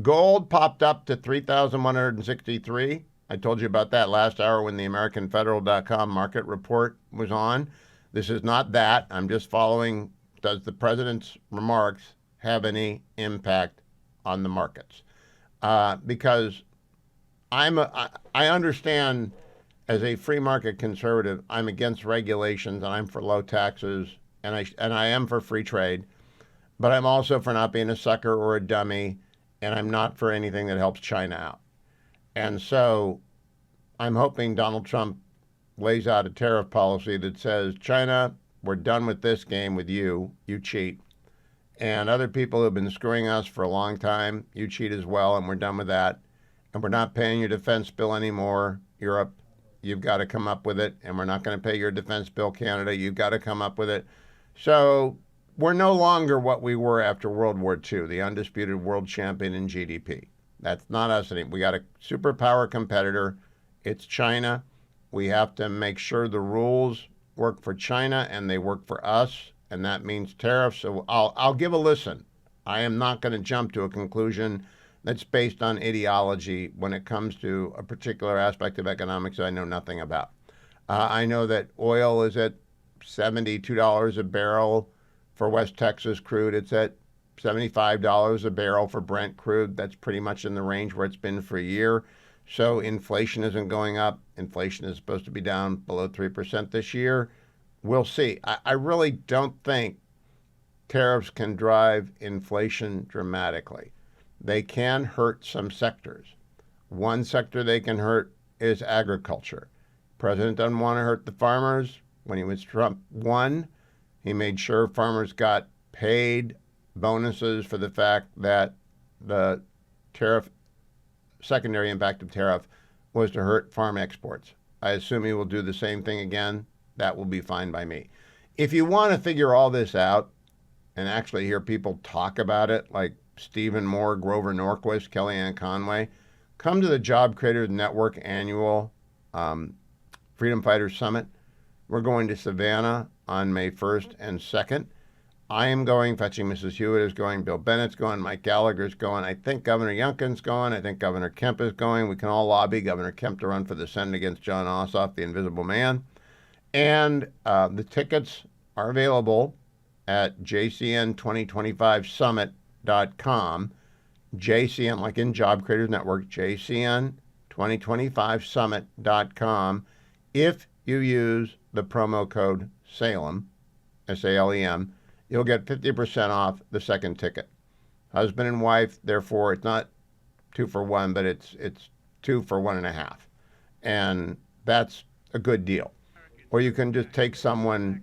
Gold popped up to 3,163. I told you about that last hour when the AmericanFederal.com market report was on. This is not that. I'm just following, does the president's remarks have any impact on the markets? Because I understand, as a free market conservative, I'm against regulations and I'm for low taxes and I am for free trade, but I'm also for not being a sucker or a dummy, and I'm not for anything that helps China out. And so I'm hoping Donald Trump lays out a tariff policy that says, China, we're done with this game with you. You cheat. And other people who have been screwing us for a long time, you cheat as well, and we're done with that. And we're not paying your defense bill anymore, Europe. You've got to come up with it. And we're not going to pay your defense bill, Canada. You've got to come up with it. So we're no longer what we were after World War II, the undisputed world champion in GDP. That's not us anymore. We got a superpower competitor. It's China. We have to make sure the rules work for China and they work for us, and that means tariffs. So I'll give a listen. I am not going to jump to a conclusion that's based on ideology when it comes to a particular aspect of economics that I know nothing about. I know that oil is at $72 a barrel for West Texas crude. It's at $75 a barrel for Brent crude. That's pretty much in the range where it's been for a year. So inflation isn't going up. Inflation is supposed to be down below 3% this year. We'll see. I really don't think tariffs can drive inflation dramatically. They can hurt some sectors. One sector they can hurt is agriculture. President doesn't want to hurt the farmers. When he was Trump won, He made sure farmers got paid bonuses for the fact that the secondary impact of tariff was to hurt farm exports. I assume he will do the same thing again. That will be fine by me. If you want to figure all this out and actually hear people talk about it, like Stephen Moore, Grover Norquist, Kellyanne Conway, come to the Job Creators Network annual Freedom Fighters Summit. We're going to Savannah on May 1st and 2nd. I am going, Fetching Mrs. Hewitt is going, Bill Bennett's going, Mike Gallagher's going. I think Governor Youngkin's going. I think Governor Kemp is going. We can all lobby Governor Kemp to run for the Senate against John Ossoff, the Invisible Man. And the tickets are available at jcn2025summit.com. JCN, like in Job Creators Network, jcn2025summit.com. If you use the promo code SALEM, SALEM, you'll get 50% off the second ticket. Husband and wife, therefore, it's not 2 for 1, but it's 2 for 1.5. And that's a good deal. Or you can just take someone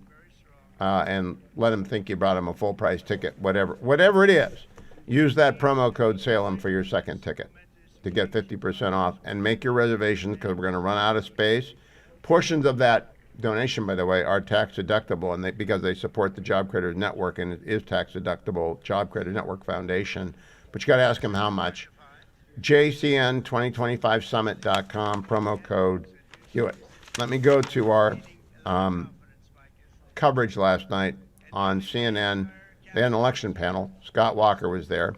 and let them think you brought them a full price ticket, whatever it is. Use that promo code SALEM for your second ticket to get 50% off, and make your reservations because we're going to run out of space. Portions of that donation, by the way, are tax deductible, and because they support the Job Creators Network, and it is tax deductible, Job Creators Network Foundation. But you got to ask them how much. JCN2025summit.com, promo code Hewitt. Let me go to our coverage last night on CNN. They had an election panel. Scott Walker was there.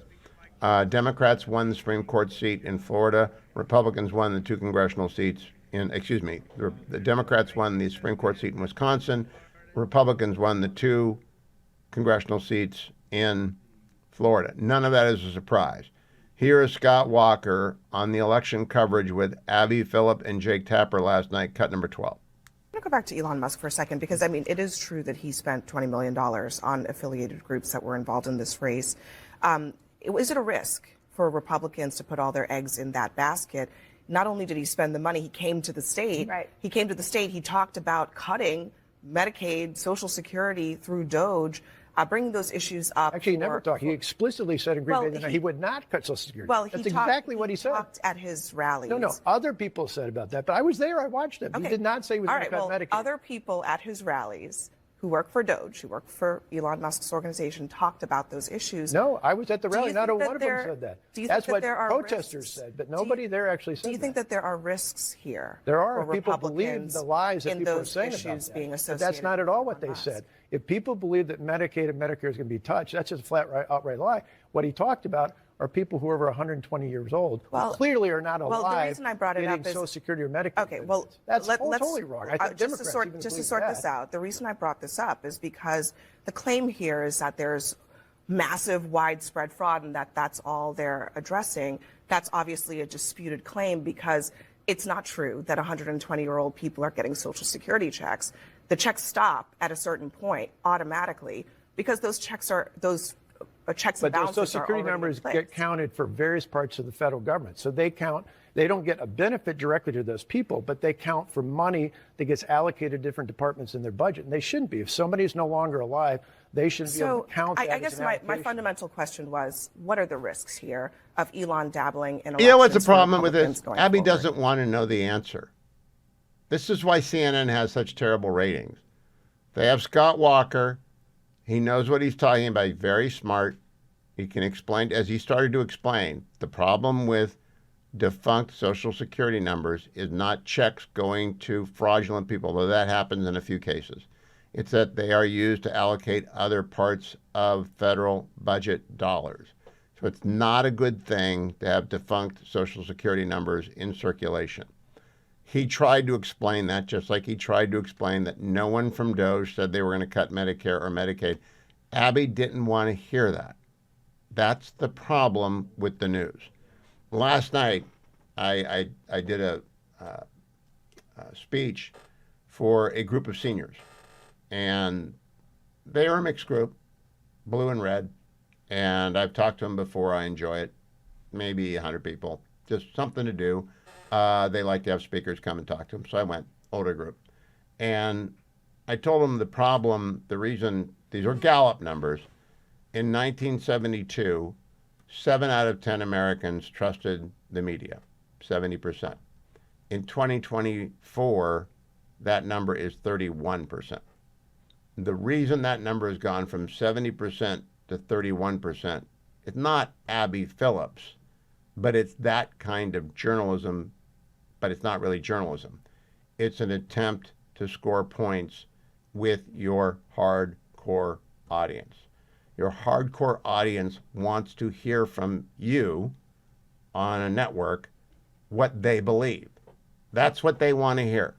Democrats won the Supreme Court seat in Florida. Republicans won the 2 congressional seats the Democrats won the Supreme Court seat in Wisconsin. Republicans won the 2 congressional seats in Florida. None of that is a surprise. Here is Scott Walker on the election coverage with Abby Phillip and Jake Tapper last night, cut number 12. I'm going to go back to Elon Musk for a second, because, I mean, it is true that he spent $20 million on affiliated groups that were involved in this race. Is it a risk for Republicans to put all their eggs in that basket? Not only did he spend the money, he came to the state. Right. He came to the state. He talked about cutting Medicaid, Social Security through DOGE, bringing those issues up. Actually, he never talked. He explicitly said in Green Bay that he would not cut Social Security. Well, that's exactly what he said. Talked at his rallies. No, other people said about that, but I was there. I watched him. Okay. He did not say he was going to cut Medicaid. Other people at his rallies who work for DOGE, who work for Elon Musk's organization, talked about those issues. No, I was at the rally. Not one of them said that. That's what protesters said, but nobody there actually said that. Do you think that there are risks here? There are. For People believe the lies that people are saying about that. Being but that's not at all what they said. If people believe that Medicaid and Medicare is going to be touched, that's just a outright lie. What he talked about are people who are over 120 years old, who clearly are not alive. Well, the reason I brought it up is Social Security or Medicaid. Okay, well, that's totally wrong. I think just to sort this out, the reason I brought this up is because the claim here is that there's massive, widespread fraud, and that's all they're addressing. That's obviously a disputed claim, because it's not true that 120-year-old people are getting Social Security checks. The checks stop at a certain point automatically, because those checks and balances but those Social Security are numbers get counted for various parts of the federal government. So they don't get a benefit directly to those people, but they count for money that gets allocated to different departments in their budget. And they shouldn't be. If somebody is no longer alive, they shouldn't be able to count that. I guess my fundamental question was, what are the risks here of Elon dabbling in elections? You know what's the problem with this? Abby forward? doesn't want to know the answer. This is why CNN has such terrible ratings. They have Scott Walker. He knows what he's talking about. He's very smart. He can explain, as he started to explain, the problem with defunct Social Security numbers is not checks going to fraudulent people, though that happens in a few cases. It's that they are used to allocate other parts of federal budget dollars. So it's not a good thing to have defunct Social Security numbers in circulation. He tried to explain that, just like he tried to explain that no one from DOGE said they were going to cut Medicare or Medicaid. Abby didn't want to hear that. That's the problem with the news. Last night, I did a speech for a group of seniors, and they are a mixed group, blue and red, and I've talked to them before. I enjoy it. Maybe 100 people, just something to do. They like to have speakers come and talk to them, so I went, older group. And I told him the problem, the reason, these are Gallup numbers. In 1972, 7 out of 10 Americans trusted the media, 70%. In 2024, that number is 31%. The reason that number has gone from 70% to 31%, it's not Abby Phillips, but it's that kind of journalism, but it's not really journalism. It's an attempt to score points with your hardcore audience. Your hardcore audience wants to hear from you on a network what they believe. That's what they want to hear.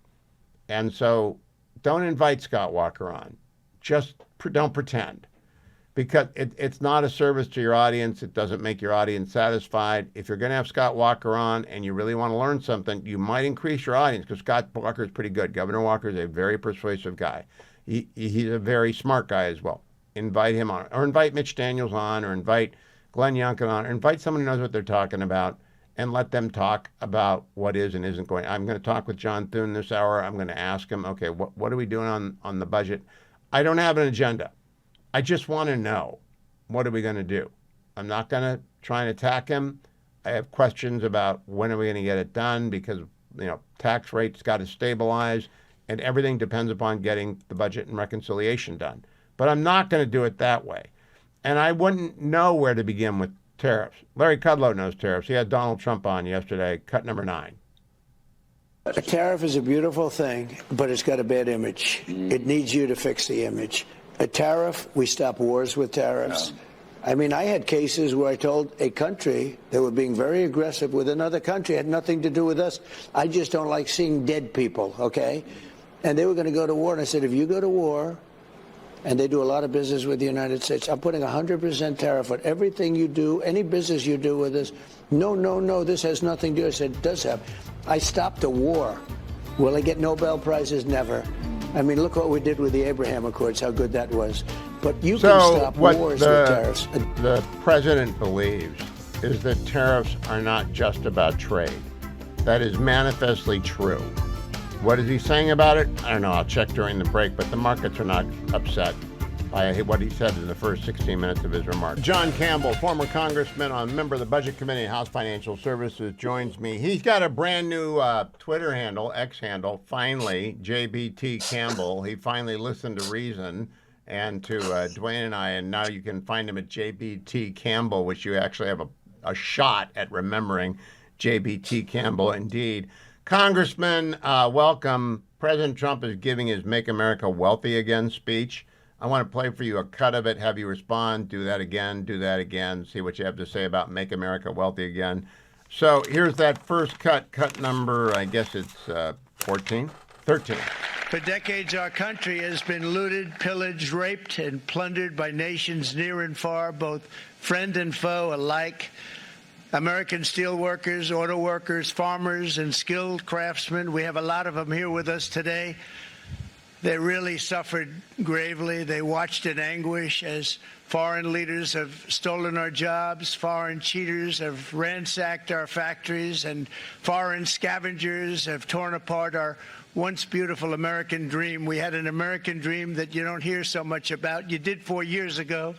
And so don't invite Scott Walker on. Just don't pretend. Because it's not a service to your audience. It doesn't make your audience satisfied. If you're going to have Scott Walker on and you really want to learn something, you might increase your audience because Scott Walker is pretty good. Governor Walker is a very persuasive guy. He's a very smart guy as well. Invite him on, or invite Mitch Daniels on, or invite Glenn Youngkin on, or invite someone who knows what they're talking about, and let them talk about what is and isn't going. I'm going to talk with John Thune this hour. I'm going to ask him, okay, what are we doing on the budget? I don't have an agenda. I just want to know, what are we going to do? I'm not going to try and attack him. I have questions about when are we going to get it done because, tax rates got to stabilize and everything depends upon getting the budget and reconciliation done. But I'm not going to do it that way. And I wouldn't know where to begin with tariffs. Larry Kudlow knows tariffs. He had Donald Trump on yesterday, cut number 9. A tariff is a beautiful thing, but it's got a bad image. It needs you to fix the image. A tariff, we stop wars with tariffs. I mean, I had cases where I told a country they were being very aggressive with another country. It had nothing to do with us. I just don't like seeing dead people, okay? And they were going to go to war. And I said, if you go to war, and they do a lot of business with the United States, I'm putting 100% tariff on everything you do, any business you do with us. No, this has nothing to do. I said, it does have. I stopped a war. Will I get Nobel Prizes? Never. I mean, look what we did with the Abraham Accords, how good that was. But you can stop wars with tariffs. The president believes is that tariffs are not just about trade. That is manifestly true. What is he saying about it? I don't know. I'll check during the break, but the markets are not upset by what he said in the first 16 minutes of his remarks. John Campbell, former congressman, member of the Budget Committee, House Financial Services, joins me. He's got a brand new Twitter handle, X handle, finally, JBT Campbell. He finally listened to reason and to Dwayne and I, and now you can find him at JBT Campbell, which you actually have a shot at remembering. JBT Campbell, indeed. Congressman, welcome. President Trump is giving his Make America Wealthy Again speech. I want to play for you a cut of it, have you respond, do that again, see what you have to say about Make America Wealthy Again. So here's that first cut number, I guess it's 13. For decades, our country has been looted, pillaged, raped, and plundered by nations near and far, both friend and foe alike. American steel workers, auto workers, farmers, and skilled craftsmen. We have a lot of them here with us today. They really suffered gravely. They watched in anguish as foreign leaders have stolen our jobs, foreign cheaters have ransacked our factories, and foreign scavengers have torn apart our once beautiful American dream. We had an American dream that you don't hear so much about. You did 4 years ago,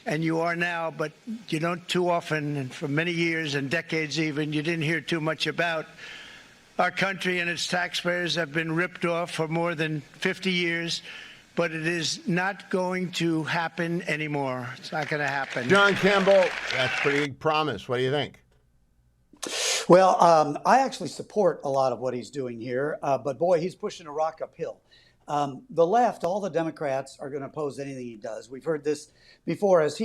and you are now, but you don't too often, and for many years and decades even, you didn't hear too much about. Our country and its taxpayers have been ripped off for more than 50 years, but it is not going to happen anymore. It's not going to happen. John Campbell, that's a pretty big promise. What do you think? Well, I actually support a lot of what he's doing here, but boy, he's pushing a rock uphill. The left, all the Democrats are going to oppose anything he does. We've heard this before as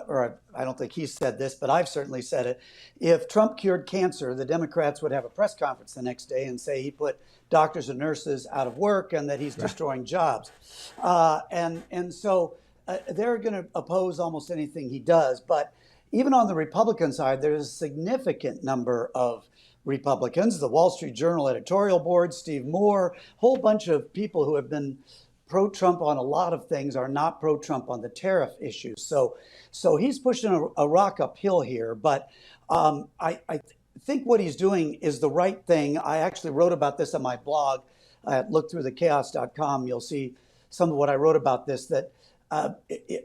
or I don't think he said this, but I've certainly said it. If Trump cured cancer, the Democrats would have a press conference the next day and say he put doctors and nurses out of work and that he's destroying jobs. And so they're going to oppose almost anything he does. But even on the Republican side, there's a significant number of Republicans, the Wall Street Journal editorial board, Steve Moore, a whole bunch of people who have been pro-Trump on a lot of things are not pro-Trump on the tariff issues. So he's pushing a rock uphill here. But I think what he's doing is the right thing. I actually wrote about this on my blog look through the chaos.com, you'll see some of what I wrote about this, that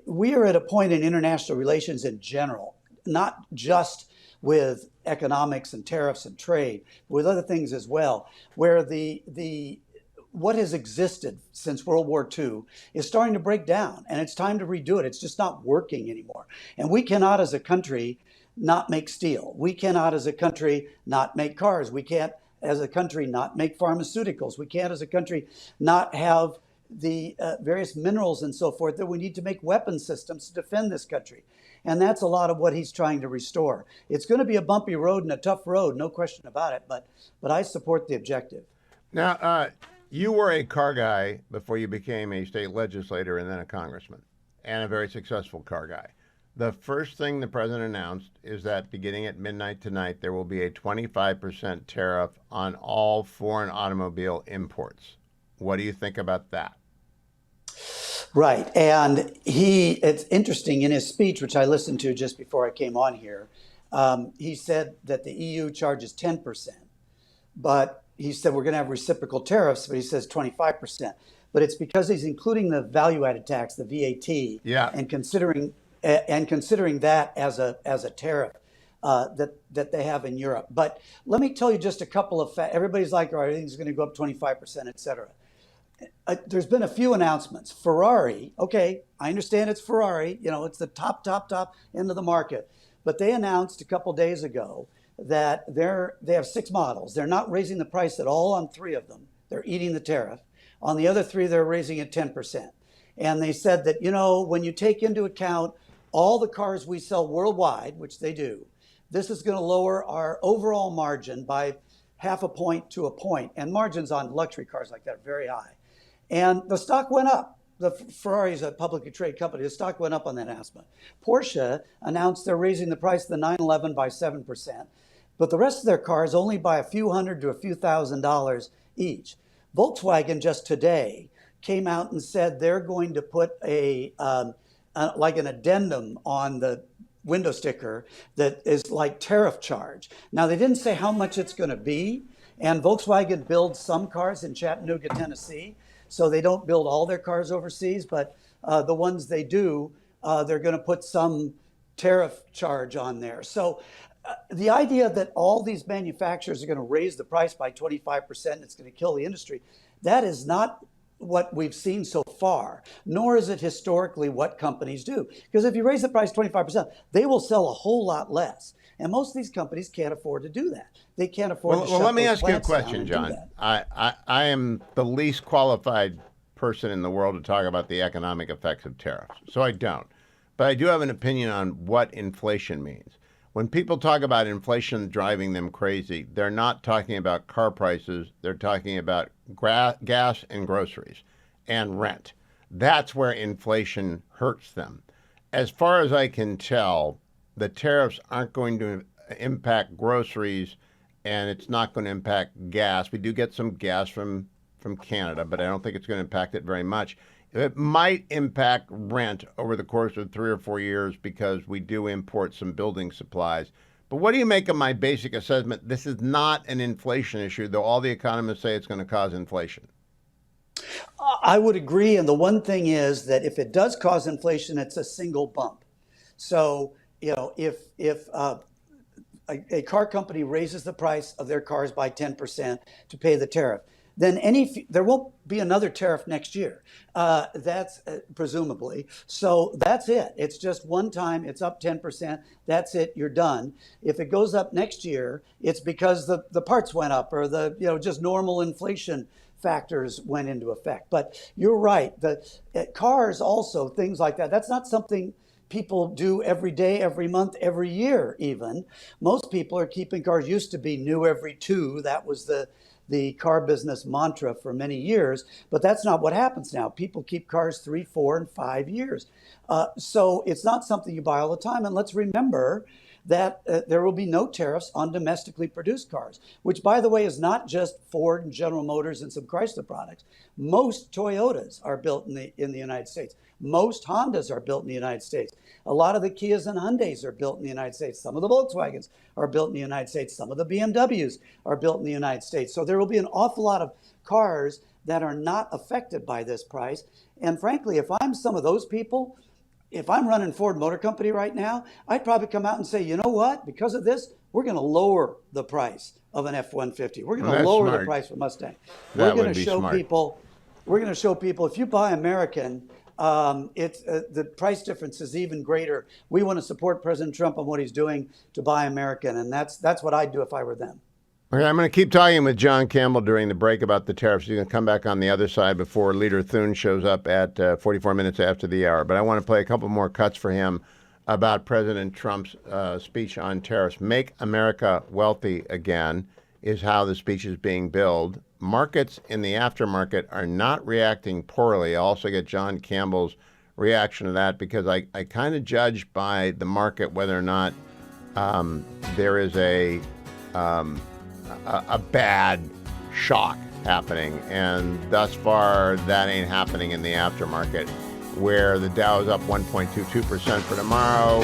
we are at a point in international relations in general, not just with economics and tariffs and trade, with other things as well, where the what has existed since World War II is starting to break down, and it's time to redo it. It's just not working anymore. And we cannot, as a country, not make steel. We cannot, as a country, not make cars. We can't, as a country, not make pharmaceuticals. We can't, as a country, not have the various minerals and so forth that we need to make weapon systems to defend this country. And that's a lot of what he's trying to restore. It's going to be a bumpy road and a tough road, no question about it, but I support the objective. Now, you were a car guy before you became a state legislator and then a congressman, and a very successful car guy. The first thing the president announced is that beginning at midnight tonight, there will be a 25% tariff on all foreign automobile imports. What do you think about that? Right. And it's interesting, in his speech, which I listened to just before I came on here, he said that the EU charges 10%, but he said we're going to have reciprocal tariffs, but he says 25%. But it's because he's including the value-added tax, the VAT, yeah, and considering that as a tariff that they have in Europe. But let me tell you just a couple of facts. Everybody's like, all right, everything's going to go up 25%, et cetera. There's been a few announcements. Ferrari, okay, I understand it's Ferrari, it's the top end of the market. But they announced a couple days ago that they have 6 models. They're not raising the price at all on 3 of them. They're eating the tariff. On the other 3, they're raising it 10%. And they said that, when you take into account all the cars we sell worldwide, which they do, this is going to lower our overall margin by 0.5 point to 1 point. And margins on luxury cars like that are very high. And the stock went up. The Ferrari is a publicly traded company. The stock went up on that announcement. Porsche announced they're raising the price of the 911 by 7%, but the rest of their cars only by a few hundred to a few $1,000s each. Volkswagen just today came out and said they're going to put like an addendum on the window sticker that is like tariff charge. Now, they didn't say how much it's going to be, and Volkswagen builds some cars in Chattanooga, Tennessee, so they don't build all their cars overseas, but the ones they do, they're going to put some tariff charge on there. So the idea that all these manufacturers are going to raise the price by 25% and it's going to kill the industry, that is not what we've seen so far, nor is it historically what companies do. Because if you raise the price 25%, they will sell a whole lot less. And most of these companies can't afford to do that. They can't afford to shut let me those ask you a plants down question, and do John. that. I am the least qualified person in the world to talk about the economic effects of tariffs, so I don't. But I do have an opinion on what inflation means. When people talk about inflation driving them crazy, they're not talking about car prices. They're talking about gas and groceries and rent. That's where inflation hurts them. As far as I can tell, the tariffs aren't going to impact groceries, and it's not going to impact gas. We do get some gas from Canada, but I don't think it's going to impact it very much. It might impact rent over the course of 3 or 4 years because we do import some building supplies. But what do you make of my basic assessment? This is not an inflation issue, though all the economists say it's going to cause inflation. I would agree. And the one thing is that if it does cause inflation, it's a single bump. So, if a car company raises the price of their cars by 10% to pay the tariff, then there won't be another tariff next year. That's presumably. So that's it. It's just one time. It's up 10%. That's it. You're done. If it goes up next year, it's because the parts went up or just normal inflation factors went into effect. But you're right. The cars also, things like that. That's not something people do every day, every month, every year even. Most people are keeping cars. Used to be new every 2. That was the car business mantra for many years, but that's not what happens now. People keep cars 3, 4, and 5 years. So it's not something you buy all the time. And let's remember that there will be no tariffs on domestically produced cars, which, by the way, is not just Ford and General Motors and some Chrysler products. Most Toyotas are built in the United States. Most Hondas are built in the United States. A lot of the Kias and Hyundais are built in the United States. Some of the Volkswagens are built in the United States. Some of the BMWs are built in the United States. So there will be an awful lot of cars that are not affected by this price. And frankly, if I'm some of those people, if I'm running Ford Motor Company right now, I'd probably come out and say, you know what? Because of this, we're going to lower the price of an F-150. We're going to lower the price for Mustang. We're going to show people. We're going to show people if you buy American, it's the price difference is even greater. We want to support President Trump on what he's doing to buy American, and that's what I'd do if I were them. Okay, I'm going to keep talking with John Campbell during the break about the tariffs. You're going to come back on the other side before Leader Thune shows up at 44 minutes after the hour. But I want to play a couple more cuts for him about President Trump's speech on tariffs. Make America wealthy again is how the speech is being billed. Markets in the aftermarket are not reacting poorly. I also get John Campbell's reaction to that because I kind of judge by the market whether or not there is a bad shock happening, and thus far that ain't happening in the aftermarket, where the Dow is up 1.22% for tomorrow,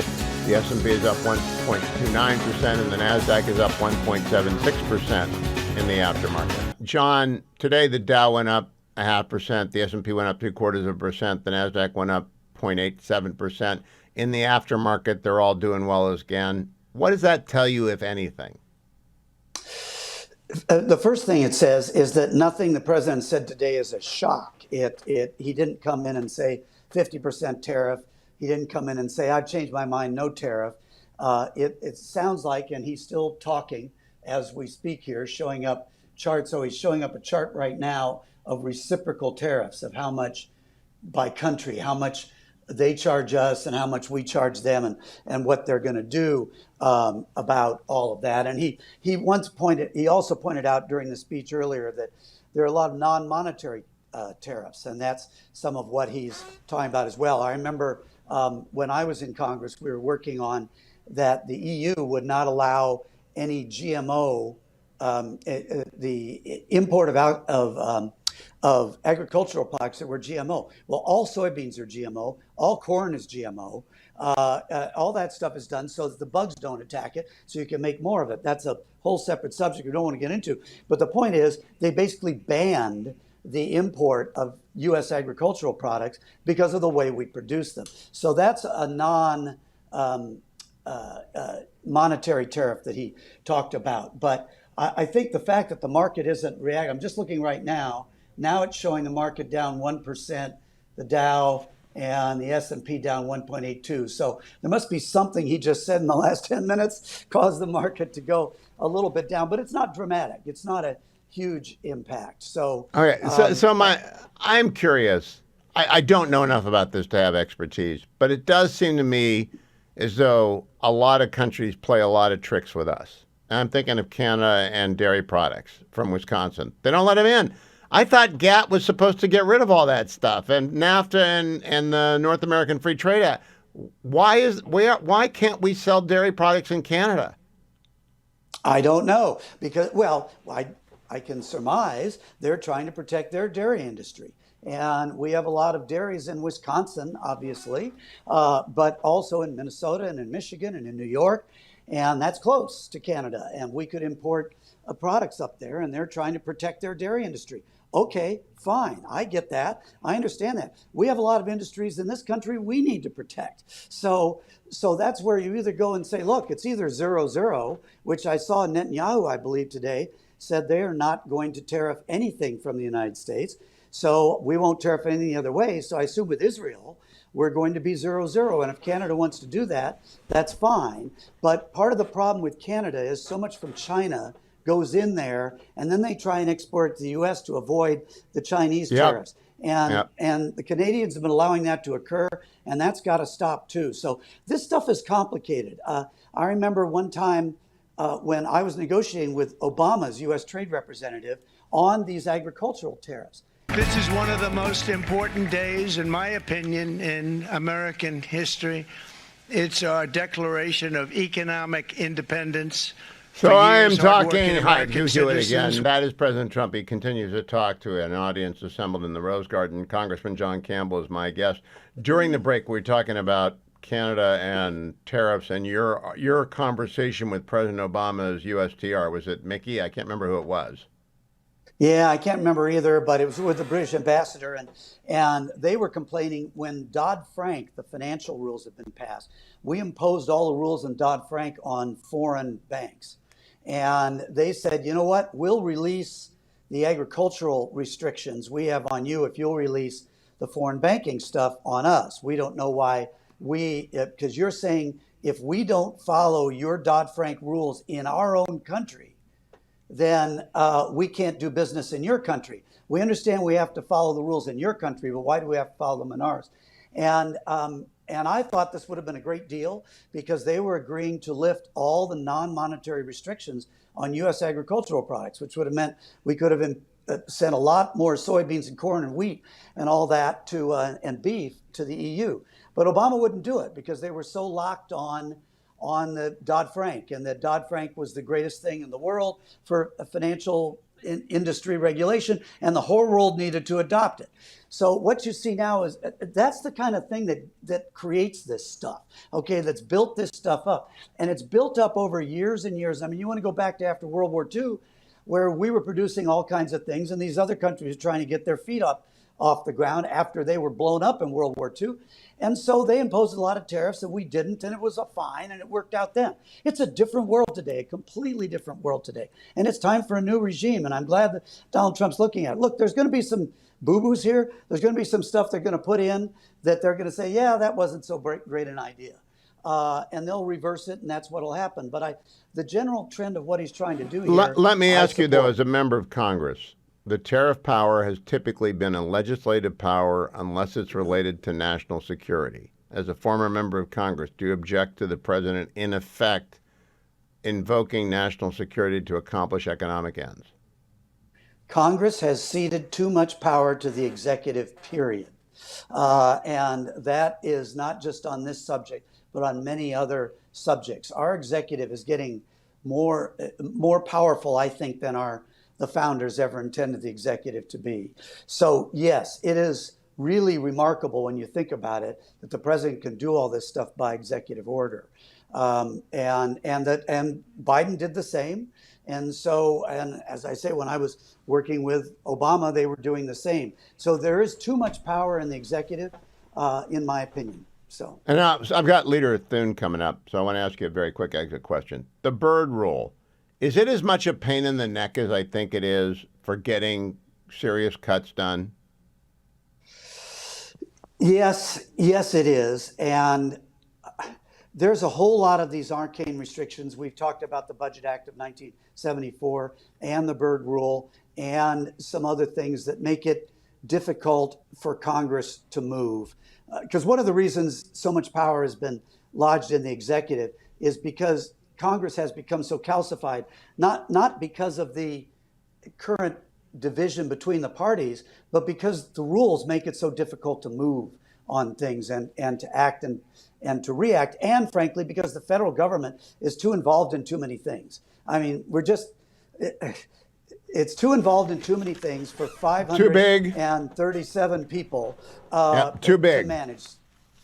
the S&P is up 1.29%, and the Nasdaq is up 1.76% in the aftermarket. John, today the Dow went up 0.5%, the S&P went up 0.75%, the Nasdaq went up 0.87%. In the aftermarket, they're all doing well again. What does that tell you, if anything? The first thing it says is that nothing the president said today is a shock. He didn't come in and say 50% tariff. He didn't come in and say, I've changed my mind, no tariff. It sounds like, and he's still talking as we speak here, showing up charts. So he's showing up a chart right now of reciprocal tariffs, of how much by country, how much they charge us and how much we charge them, and what they're going to do about all of that. And he also pointed out during the speech earlier that there are a lot of non-monetary tariffs, and that's some of what he's talking about as well. I remember when I was in Congress, we were working on that the EU would not allow any GMO, the import of agricultural products that were GMO. Well, all soybeans are GMO, all corn is GMO, all that stuff is done so that the bugs don't attack it, so you can make more of it. That's a whole separate subject we don't want to get into. But the point is, they basically banned the import of U.S. agricultural products because of the way we produce them. So that's a monetary tariff that he talked about. But I think the fact that the market isn't reacting, I'm just looking right now. Now it's showing the market down 1%, the Dow and the S&P down 1.82. So there must be something he just said in the last 10 minutes caused the market to go a little bit down, but it's not dramatic. It's not a huge impact. So, okay. I'm curious. I don't know enough about this to have expertise, but it does seem to me as though a lot of countries play a lot of tricks with us. And I'm thinking of Canada and dairy products from Wisconsin. They don't let them in. I thought GATT was supposed to get rid of all that stuff, and NAFTA and the North American Free Trade Act. Why can't we sell dairy products in Canada? I don't know, because, well, I can surmise they're trying to protect their dairy industry. And we have a lot of dairies in Wisconsin, obviously, but also in Minnesota and in Michigan and in New York. And that's close to Canada. And we could import products up there, and they're trying to protect their dairy industry. Okay, fine. I get that. I understand that. We have a lot of industries in this country we need to protect. So that's where you either go and say, look, it's either 0-0, which I saw Netanyahu, I believe, today, said they are not going to tariff anything from the United States. So we won't tariff any other way. So I assume with Israel, we're going to be 0-0. And if Canada wants to do that, that's fine. But part of the problem with Canada is so much from China goes in there, and then they try and export to the U.S. to avoid the Chinese tariffs. And the Canadians have been allowing that to occur, and that's got to stop too. So this stuff is complicated. I remember one time when I was negotiating with Obama's U.S. trade representative on these agricultural tariffs. This is one of the most important days, in my opinion, in American history. It's our declaration of economic independence. So I am years, talking, hardworking hi, American Hugh Hewitt citizens. again. That is President Trump. He continues to talk to an audience assembled in the Rose Garden. Congressman John Campbell is my guest. During the break, we were talking about Canada and tariffs and your conversation with President Obama's USTR. Was it Mickey? I can't remember who it was. Yeah, I can't remember either, but it was with the British ambassador, and they were complaining when Dodd-Frank, the financial rules have been passed. We imposed all the rules in Dodd-Frank on foreign banks. And they said, you know what, we'll release the agricultural restrictions we have on you if you'll release the foreign banking stuff on us. We don't know why because you're saying if we don't follow your Dodd-Frank rules in our own country, then we can't do business in your country. We understand we have to follow the rules in your country, but why do we have to follow them in ours? And I thought this would have been a great deal because they were agreeing to lift all the non-monetary restrictions on U.S. agricultural products, which would have meant we could have sent a lot more soybeans and corn and wheat and all that to and beef to the EU. But Obama wouldn't do it because they were so locked on the Dodd-Frank, and that Dodd-Frank was the greatest thing in the world for a financial industry regulation, and the whole world needed to adopt it. So what you see now is that's the kind of thing that creates this stuff, okay, that's built this stuff up. And it's built up over years and years. I mean, you want to go back to after World War II, where we were producing all kinds of things, and these other countries were trying to get their feet up off the ground after they were blown up in World War II. And so they imposed a lot of tariffs and we didn't, and it was a fine, and it worked out then. It's a different world today, a completely different world today. And it's time for a new regime, and I'm glad that Donald Trump's looking at it. Look, there's going to be some boo-boos here. There's going to be some stuff they're going to put in that they're going to say, yeah, that wasn't so great an idea. And they'll reverse it, and that's what will happen. But the general trend of what he's trying to do here... Let me ask you, though, as a member of Congress, the tariff power has typically been a legislative power unless it's related to national security. As a former member of Congress, do you object to the president, in effect, invoking national security to accomplish economic ends? Congress has ceded too much power to the executive, period. And that is not just on this subject, but on many other subjects. Our executive is getting more powerful, I think, than the founders ever intended the executive to be. So yes, it is really remarkable when you think about it that the president can do all this stuff by executive order, and Biden did the same. And so, and as I say, when I was working with Obama, they were doing the same. So there is too much power in the executive, in my opinion. So, and now I've got Leader Thune coming up, so I want to ask you a very quick exit question. The Byrd Rule. Is it as much a pain in the neck as I think it is for getting serious cuts done? Yes, it is. And there's a whole lot of these arcane restrictions. We've talked about the Budget Act of 1974 and the Byrd Rule and some other things that make it difficult for Congress to move. Because one of the reasons so much power has been lodged in the executive is because Congress has become so calcified, not because of the current division between the parties, but because the rules make it so difficult to move on things and to act and to react. And frankly, because the federal government is too involved in too many things. I mean, it's too involved in too many things for 537 people too big to manage.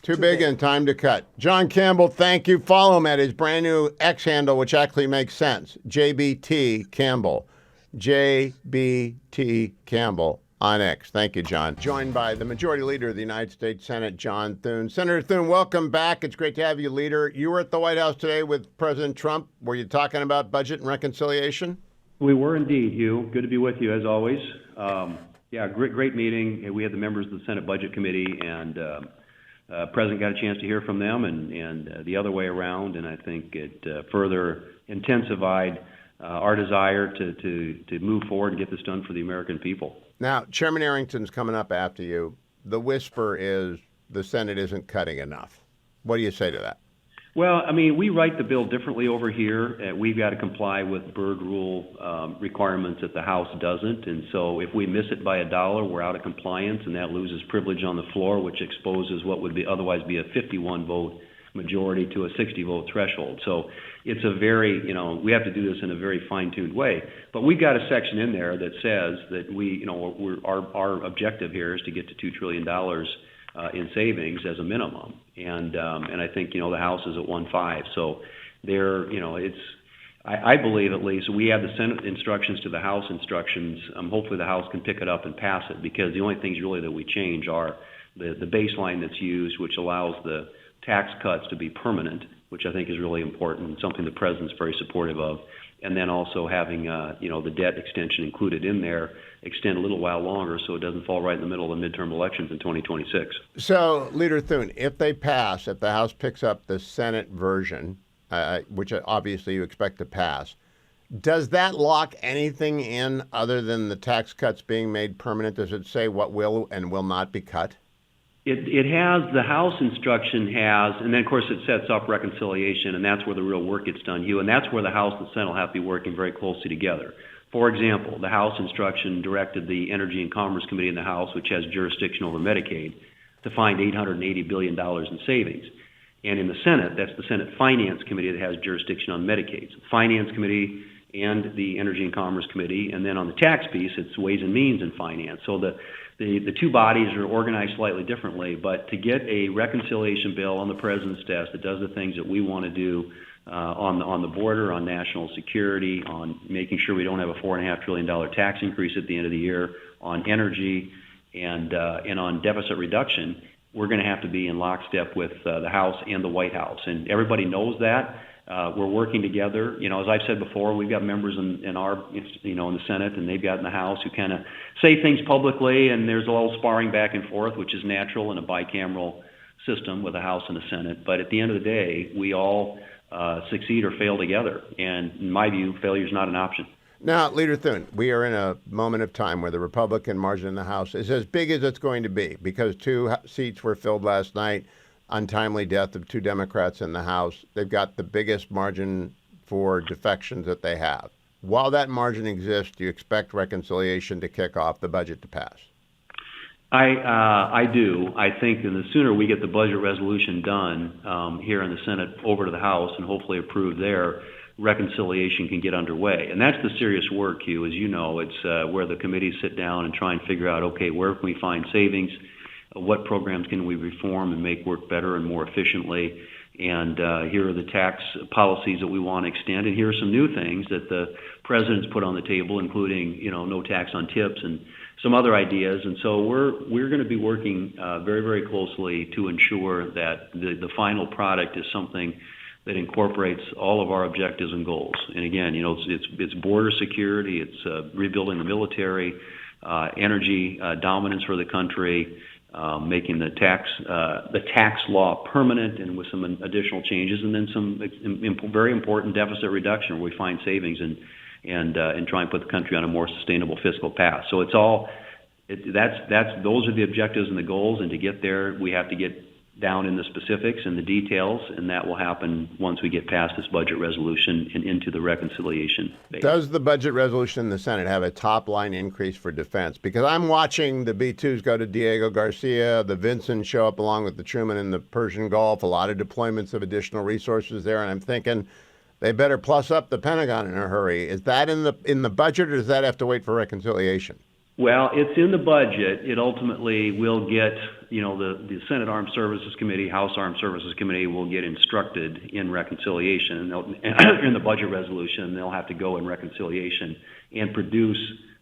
Too big and time to cut. John Campbell, thank you. Follow him at his brand new X handle, which actually makes sense. JBT Campbell. JBT Campbell on X. Thank you, John. Joined by the Majority Leader of the United States Senate, John Thune. Senator Thune, welcome back. It's great to have you, Leader. You were at the White House today with President Trump. Were you talking about budget and reconciliation? We were indeed, Hugh. Good to be with you, as always. Great meeting. We had the members of the Senate Budget Committee, and President got a chance to hear from them, and the other way around, and I think it further intensified our desire to move forward and get this done for the American people. Now, Chairman Arrington's coming up after you. The whisper is the Senate isn't cutting enough. What do you say to that? Well, I mean, we write the bill differently over here. We've got to comply with Byrd Rule requirements that the House doesn't. And so if we miss it by $1, we're out of compliance, and that loses privilege on the floor, which exposes what would be otherwise be a 51-vote majority to a 60-vote threshold. So it's a very, we have to do this in a very fine-tuned way. But we've got a section in there that says that our objective here is to get to $2 trillion in savings as a minimum. And I think, the House is at 1.5. So I believe at least we have the Senate instructions to the House instructions. Hopefully the House can pick it up and pass it, because the only things really that we change are the baseline that's used, which allows the tax cuts to be permanent, which I think is really important and something the President's very supportive of. And then also having, the debt extension included in there, extend a little while longer so it doesn't fall right in the middle of the midterm elections in 2026. So, Leader Thune, if the House picks up the Senate version, which obviously you expect to pass, does that lock anything in other than the tax cuts being made permanent? Does it say what will and will not be cut? It has, the House instruction has, and then of course it sets up reconciliation, and that's where the real work gets done, Hugh, and that's where the House and the Senate will have to be working very closely together. For example, the House instruction directed the Energy and Commerce Committee in the House, which has jurisdiction over Medicaid, to find $880 billion in savings. And in the Senate, that's the Senate Finance Committee that has jurisdiction on Medicaid. So the Finance Committee and the Energy and Commerce Committee, and then on the tax piece, it's Ways and Means and Finance. So the two bodies are organized slightly differently, but to get a reconciliation bill on the President's desk that does the things that we want to do on the border, on national security, on making sure we don't have a $4.5 trillion tax increase at the end of the year, on energy, and on deficit reduction, we're going to have to be in lockstep with the House and the White House. And everybody knows that. We're working together. As I've said before, we've got members in our, in the Senate, and they've got in the House who kind of say things publicly, and there's a little sparring back and forth, which is natural in a bicameral system with a House and a Senate. But at the end of the day, we all succeed or fail together. And in my view, failure is not an option. Now, Leader Thune, we are in a moment of time where the Republican margin in the House is as big as it's going to be, because 2 seats were filled last night. Untimely death of 2 Democrats in the House. They've got the biggest margin for defections that they have. While that margin exists, do you expect reconciliation to kick off, the budget to pass? I do. I think that the sooner we get the budget resolution done here in the Senate over to the House and hopefully approved there, reconciliation can get underway. And that's the serious work, Hugh. As you know, it's where the committees sit down and try and figure out, okay, where can we find savings? What programs can we reform and make work better and more efficiently? And here are the tax policies that we want to extend. And here are some new things that the President's put on the table, including, no tax on tips and some other ideas. And so we're going to be working very, very closely to ensure that the final product is something that incorporates all of our objectives and goals. And again, it's border security, it's rebuilding the military, energy dominance for the country, making the tax law permanent and with some additional changes, and then some very important deficit reduction where we find savings and try and put the country on a more sustainable fiscal path. So it's all those are the objectives and the goals, and to get there we have to get down in the specifics and the details, and that will happen once we get past this budget resolution and into the reconciliation phase. Does the budget resolution in the Senate have a top-line increase for defense? Because I'm watching the B-2s go to Diego Garcia, the Vincent show up along with the Truman in the Persian Gulf, a lot of deployments of additional resources there, and I'm thinking they better plus up the Pentagon in a hurry. Is that in the budget, or does that have to wait for reconciliation? Well, it's in the budget. It ultimately will get, the Senate Armed Services Committee, House Armed Services Committee will get instructed in reconciliation and in the budget resolution. They'll have to go in reconciliation and produce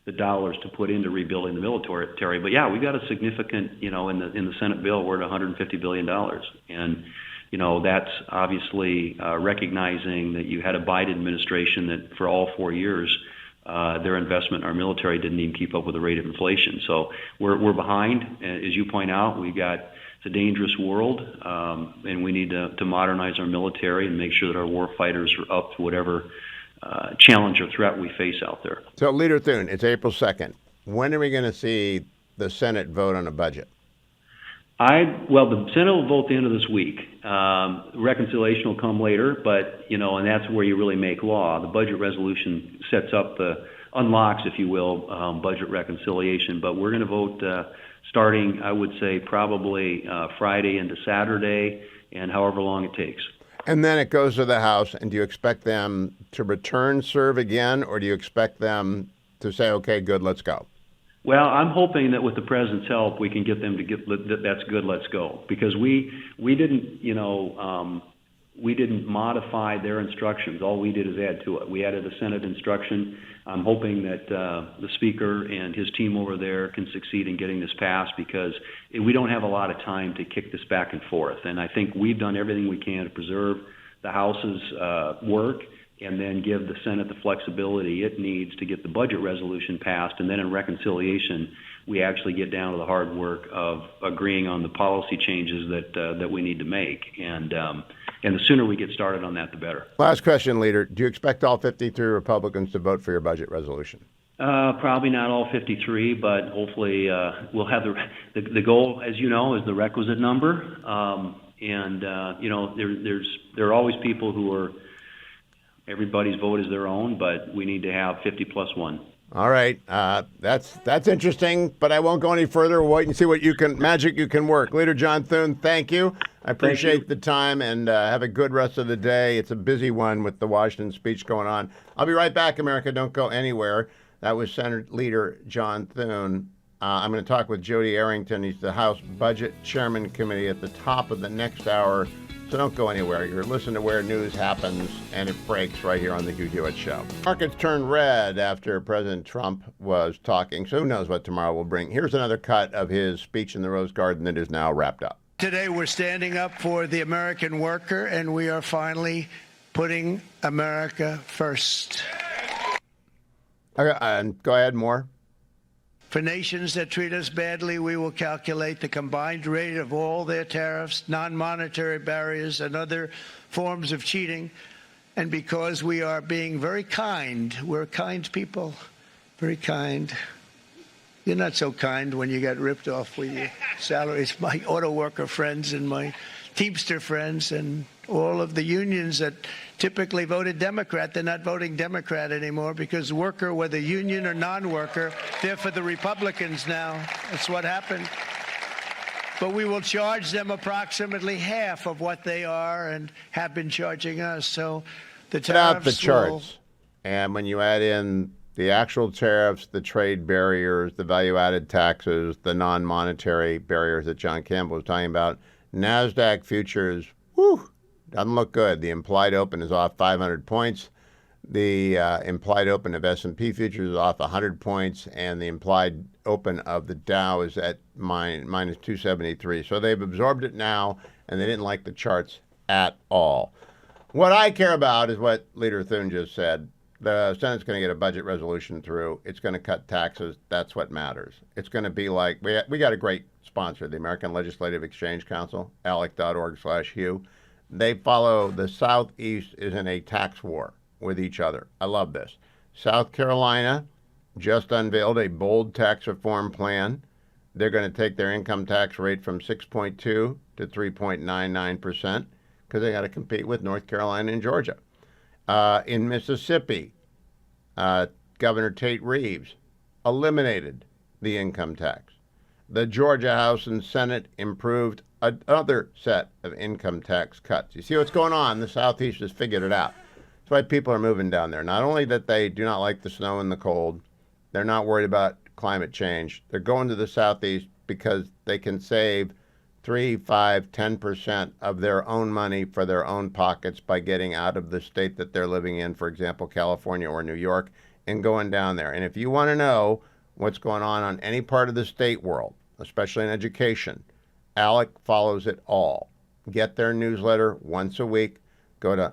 the dollars to put into rebuilding the military. But yeah, we got a significant, in the Senate bill, we're at $150 billion. And, that's obviously recognizing that you had a Biden administration that for all 4 years, their investment in our military didn't even keep up with the rate of inflation. So we're behind. As you point out, it's a dangerous world, and we need to modernize our military and make sure that our war fighters are up to whatever challenge or threat we face out there. So, Leader Thune, it's April 2nd. When are we going to see the Senate vote on a budget? The Senate will vote the end of this week. Reconciliation will come later, but, and that's where you really make law. The budget resolution sets up unlocks, if you will, budget reconciliation. But we're going to vote starting, I would say, probably Friday into Saturday, and however long it takes. And then it goes to the House, and do you expect them to return serve again, or do you expect them to say, okay, good, let's go? Well, I'm hoping that with the president's help, we can get them to get that's good, let's go. Because we didn't, we didn't modify their instructions. All we did is add to it. We added a Senate instruction. I'm hoping that the Speaker and his team over there can succeed in getting this passed, because we don't have a lot of time to kick this back and forth. And I think we've done everything we can to preserve the House's work and then give the Senate the flexibility it needs to get the budget resolution passed. And then in reconciliation, we actually get down to the hard work of agreeing on the policy changes that we need to make. And the sooner we get started on that, the better. Last question, Leader. Do you expect all 53 Republicans to vote for your budget resolution? Probably not all 53, but hopefully we'll have the goal, as you know, is the requisite number. There are always people who are, everybody's vote is their own, but we need to have 50 plus one. All right, that's interesting, but I won't go any further. We'll wait and see what magic you can work. Leader John Thune, thank you. I appreciate the time, and have a good rest of the day. It's a busy one with the Washington speech going on. I'll be right back, America. Don't go anywhere. That was Senate Leader John Thune. I'm going to talk with Jody Arrington. He's the House Budget Chairman Committee at the top of the next hour. So don't go anywhere. You're listening to Where News Happens, and it breaks right here on the Hugh Hewitt Show. Markets turned red after President Trump was talking, so who knows what tomorrow will bring. Here's another cut of his speech in the Rose Garden that is now wrapped up. Today we're standing up for the American worker, and we are finally putting America first. Okay, and go ahead, more. For nations that treat us badly, we will calculate the combined rate of all their tariffs, non-monetary barriers, and other forms of cheating. And because we are being very kind, we're kind people, very kind. You're not so kind when you got ripped off with your salaries. My auto worker friends and my Teamster friends and all of the unions that typically voted Democrat, they're not voting Democrat anymore because worker, whether union or non-worker, they're for the Republicans now. That's what happened. But we will charge them approximately half of what they are and have been charging us. So the tariffs out the charts. And when you add in the actual tariffs, the trade barriers, the value-added taxes, the non-monetary barriers that John Campbell was talking about, NASDAQ futures, doesn't look good. The implied open is off 500 points. The implied open of S&P futures is off 100 points, and the implied open of the Dow is at minus 273. So they've absorbed it now, and they didn't like the charts at all. What I care about is what Leader Thune just said. The Senate's going to get a budget resolution through. It's going to cut taxes. That's what matters. It's going to be like, we got a great sponsor, the American Legislative Exchange Council, alec.org/Hugh. They follow the Southeast is in a tax war with each other. I love this. South Carolina just unveiled a bold tax reform plan. They're going to take their income tax rate from 6.2 to 3.99% because they got to compete with North Carolina and Georgia. In Mississippi, Governor Tate Reeves eliminated the income tax. The Georgia House and Senate improved another set of income tax cuts. You see what's going on? The Southeast has figured it out. That's why people are moving down there. Not only that they do not like the snow and the cold, they're not worried about climate change. They're going to the Southeast because they can save 3, 5, 10% of their own money for their own pockets by getting out of the state that they're living in, for example, California or New York, and going down there. And if you want to know what's going on any part of the state world, especially in education, ALEC follows it all. Get their newsletter once a week. Go to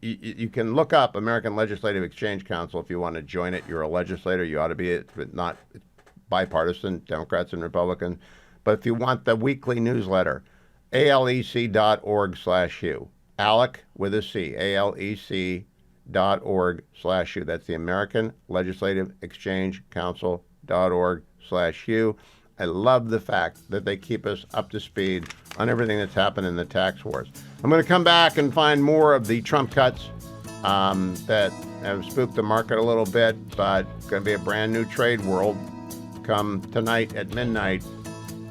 you can look up American Legislative Exchange Council if you want to join it. You're a legislator. You ought to be it, but not bipartisan, Democrats and Republicans. But if you want the weekly newsletter, alec.org/Hugh. ALEC with a C, alec.org/Hugh. That's the American Legislative Exchange Council.org/Hugh. I love the fact that they keep us up to speed on everything that's happened in the tax wars. I'm going to come back and find more of the Trump cuts that have spooked the market a little bit, but it's going to be a brand new trade world come tonight at midnight.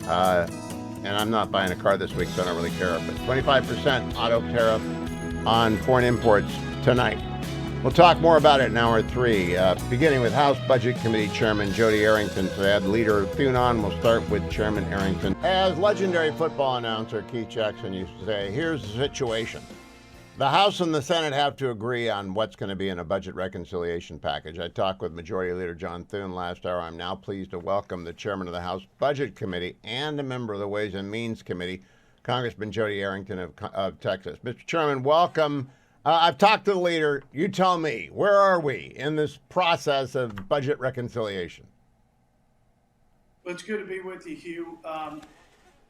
And I'm not buying a car this week, so I don't really care. But 25% auto tariff on foreign imports tonight. We'll talk more about it in hour 3, beginning with House Budget Committee Chairman Jody Arrington. To add Leader Thune on, we'll start with Chairman Arrington. As legendary football announcer Keith Jackson used to say, here's the situation. The House and the Senate have to agree on what's going to be in a budget reconciliation package. I talked with Majority Leader John Thune last hour. I'm now pleased to welcome the Chairman of the House Budget Committee and a member of the Ways and Means Committee, Congressman Jody Arrington of Texas. Mr. Chairman, welcome. I've talked to the leader. You tell me, where are we in this process of budget reconciliation? Well, it's good to be with you, Hugh.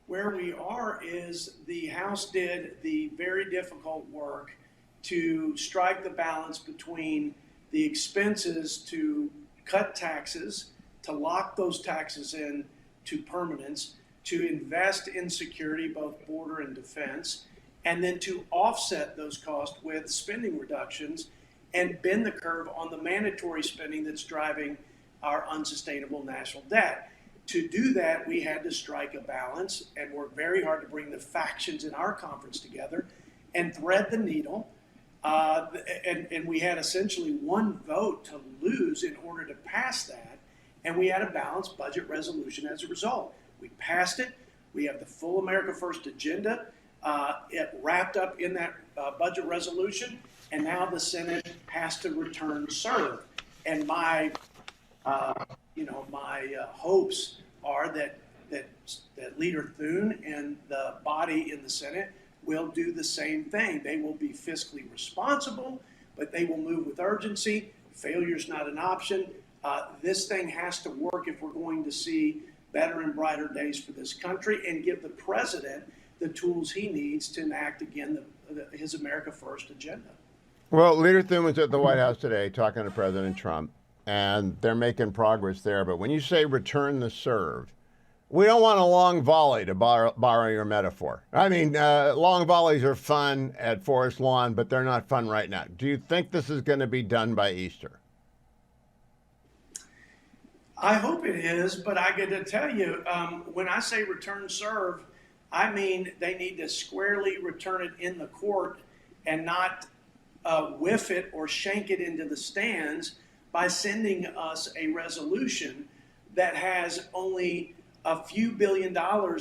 Where we are is the House did the very difficult work to strike the balance between the expenses to cut taxes, to lock those taxes in to permanence, to invest in security, both border and defense, and then to offset those costs with spending reductions and bend the curve on the mandatory spending that's driving our unsustainable national debt. To do that, we had to strike a balance and work very hard to bring the factions in our conference together and thread the needle. And we had essentially one vote to lose in order to pass that. And we had a balanced budget resolution as a result. We passed it. We have the full America First agenda. It wrapped up in that budget resolution. And now the Senate has to return serve. And my hopes are that Leader Thune and the body in the Senate will do the same thing. They will be fiscally responsible, but they will move with urgency. Failure is not an option. This thing has to work if we're going to see better and brighter days for this country and give the president the tools he needs to enact again his America First agenda. Well, Leader Thune was at the White House today talking to President Trump, and they're making progress there. But when you say return the serve, we don't want a long volley, to borrow your metaphor. I mean, long volleys are fun at Forest Lawn, but they're not fun right now. Do you think this is going to be done by Easter? I hope it is, but I got to tell you, when I say return serve, I mean they need to squarely return it in the court and not whiff it or shank it into the stands by sending us a resolution that has only a few $1 billion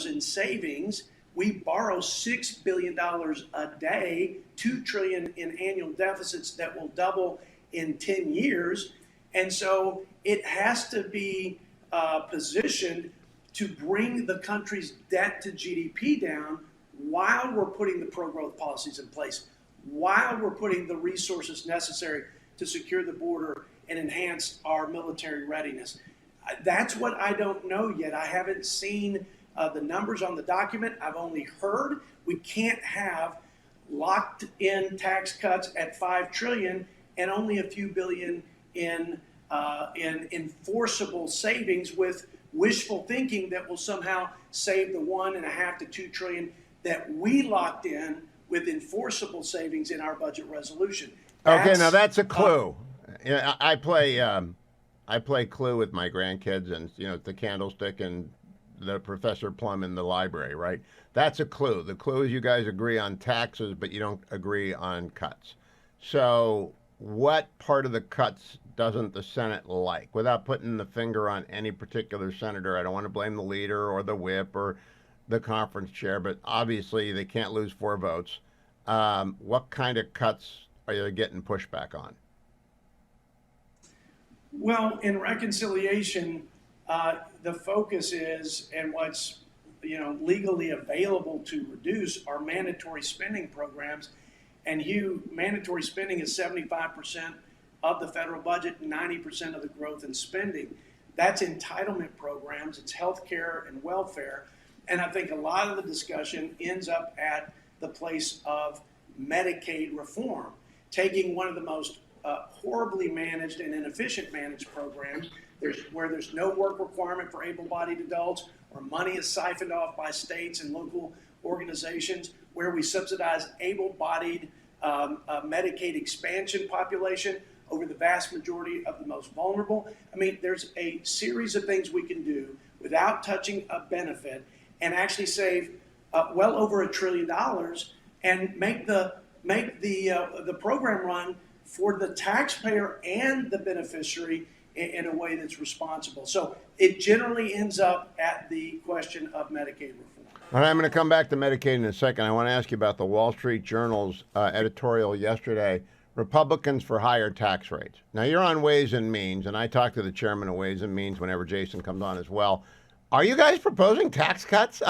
in savings. We borrow $6 billion a day, $2 trillion in annual deficits that will double in 10 years. And so it has to be positioned to bring the country's debt to GDP down while we're putting the pro-growth policies in place, while we're putting the resources necessary to secure the border and enhance our military readiness. That's what I don't know yet. I haven't seen the numbers on the document. I've only heard we can't have locked in tax cuts at $5 trillion and only a few billion in enforceable savings with wishful thinking that will somehow save the $1.5 to $2 trillion that we locked in with enforceable savings in our budget resolution. Okay, now that's a clue. I play Clue with my grandkids, and the candlestick and the Professor Plum in the library, right? That's a clue. The clue is you guys agree on taxes, but you don't agree on cuts. So what part of the cuts doesn't the Senate like? Without putting the finger on any particular senator, I don't want to blame the leader or the whip or the conference chair, but obviously they can't lose 4 votes. What kind of cuts are they getting pushback on? Well, in reconciliation, the focus is, and what's legally available to reduce are mandatory spending programs. And mandatory spending is 75% of the federal budget, 90% of the growth in spending. That's entitlement programs, it's health care and welfare. And I think a lot of the discussion ends up at the place of Medicaid reform, taking one of the most horribly managed and inefficient managed programs where there's no work requirement for able-bodied adults, where money is siphoned off by states and local organizations, where we subsidize able-bodied Medicaid expansion population over the vast majority of the most vulnerable. I mean, there's a series of things we can do without touching a benefit and actually save well over $1 trillion and make the program run for the taxpayer and the beneficiary in a way that's responsible. So it generally ends up at the question of Medicaid reform. All right, I'm going to come back to Medicaid in a second. I want to ask you about the Wall Street Journal's editorial yesterday, Republicans for higher tax rates. Now, you're on Ways and Means, and I talk to the chairman of Ways and Means whenever Jason comes on as well. Are you guys proposing tax hikes?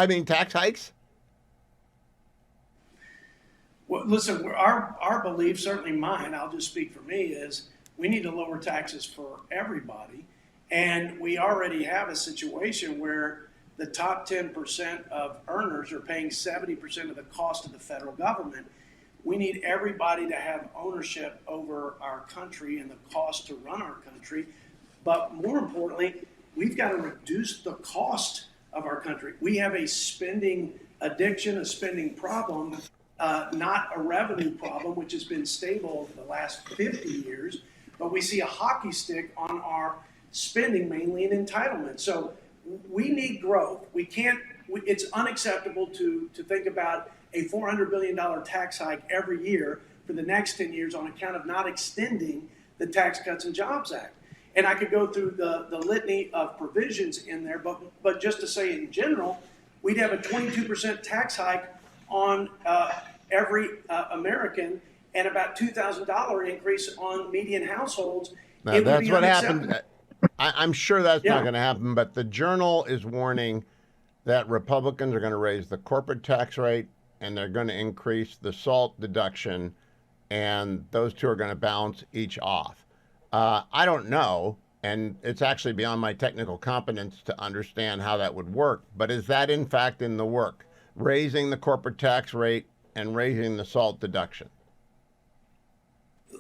Well, listen, our belief, certainly mine, I'll just speak for me, is we need to lower taxes for everybody. And we already have a situation where the top 10% of earners are paying 70% of the cost of the federal government. We need everybody to have ownership over our country and the cost to run our country. But more importantly, we've got to reduce the cost of our country. We have a spending addiction, a spending problem, not a revenue problem, which has been stable over the last 50 years. But we see a hockey stick on our spending, mainly in entitlement. So we need growth. We can't, it's unacceptable to think about a $400 billion tax hike every year for the next 10 years on account of not extending the Tax Cuts and Jobs Act. And I could go through the litany of provisions in there, but just to say in general, we'd have a 22% tax hike on every American and about $2,000 increase on median households. Now, that's what happened. I'm sure that's not going to happen, but the Journal is warning that Republicans are going to raise the corporate tax rate and they're going to increase the SALT deduction, and those two are going to balance each off. I don't know, and it's actually beyond my technical competence to understand how that would work, but is that in fact in the work, raising the corporate tax rate and raising the SALT deduction?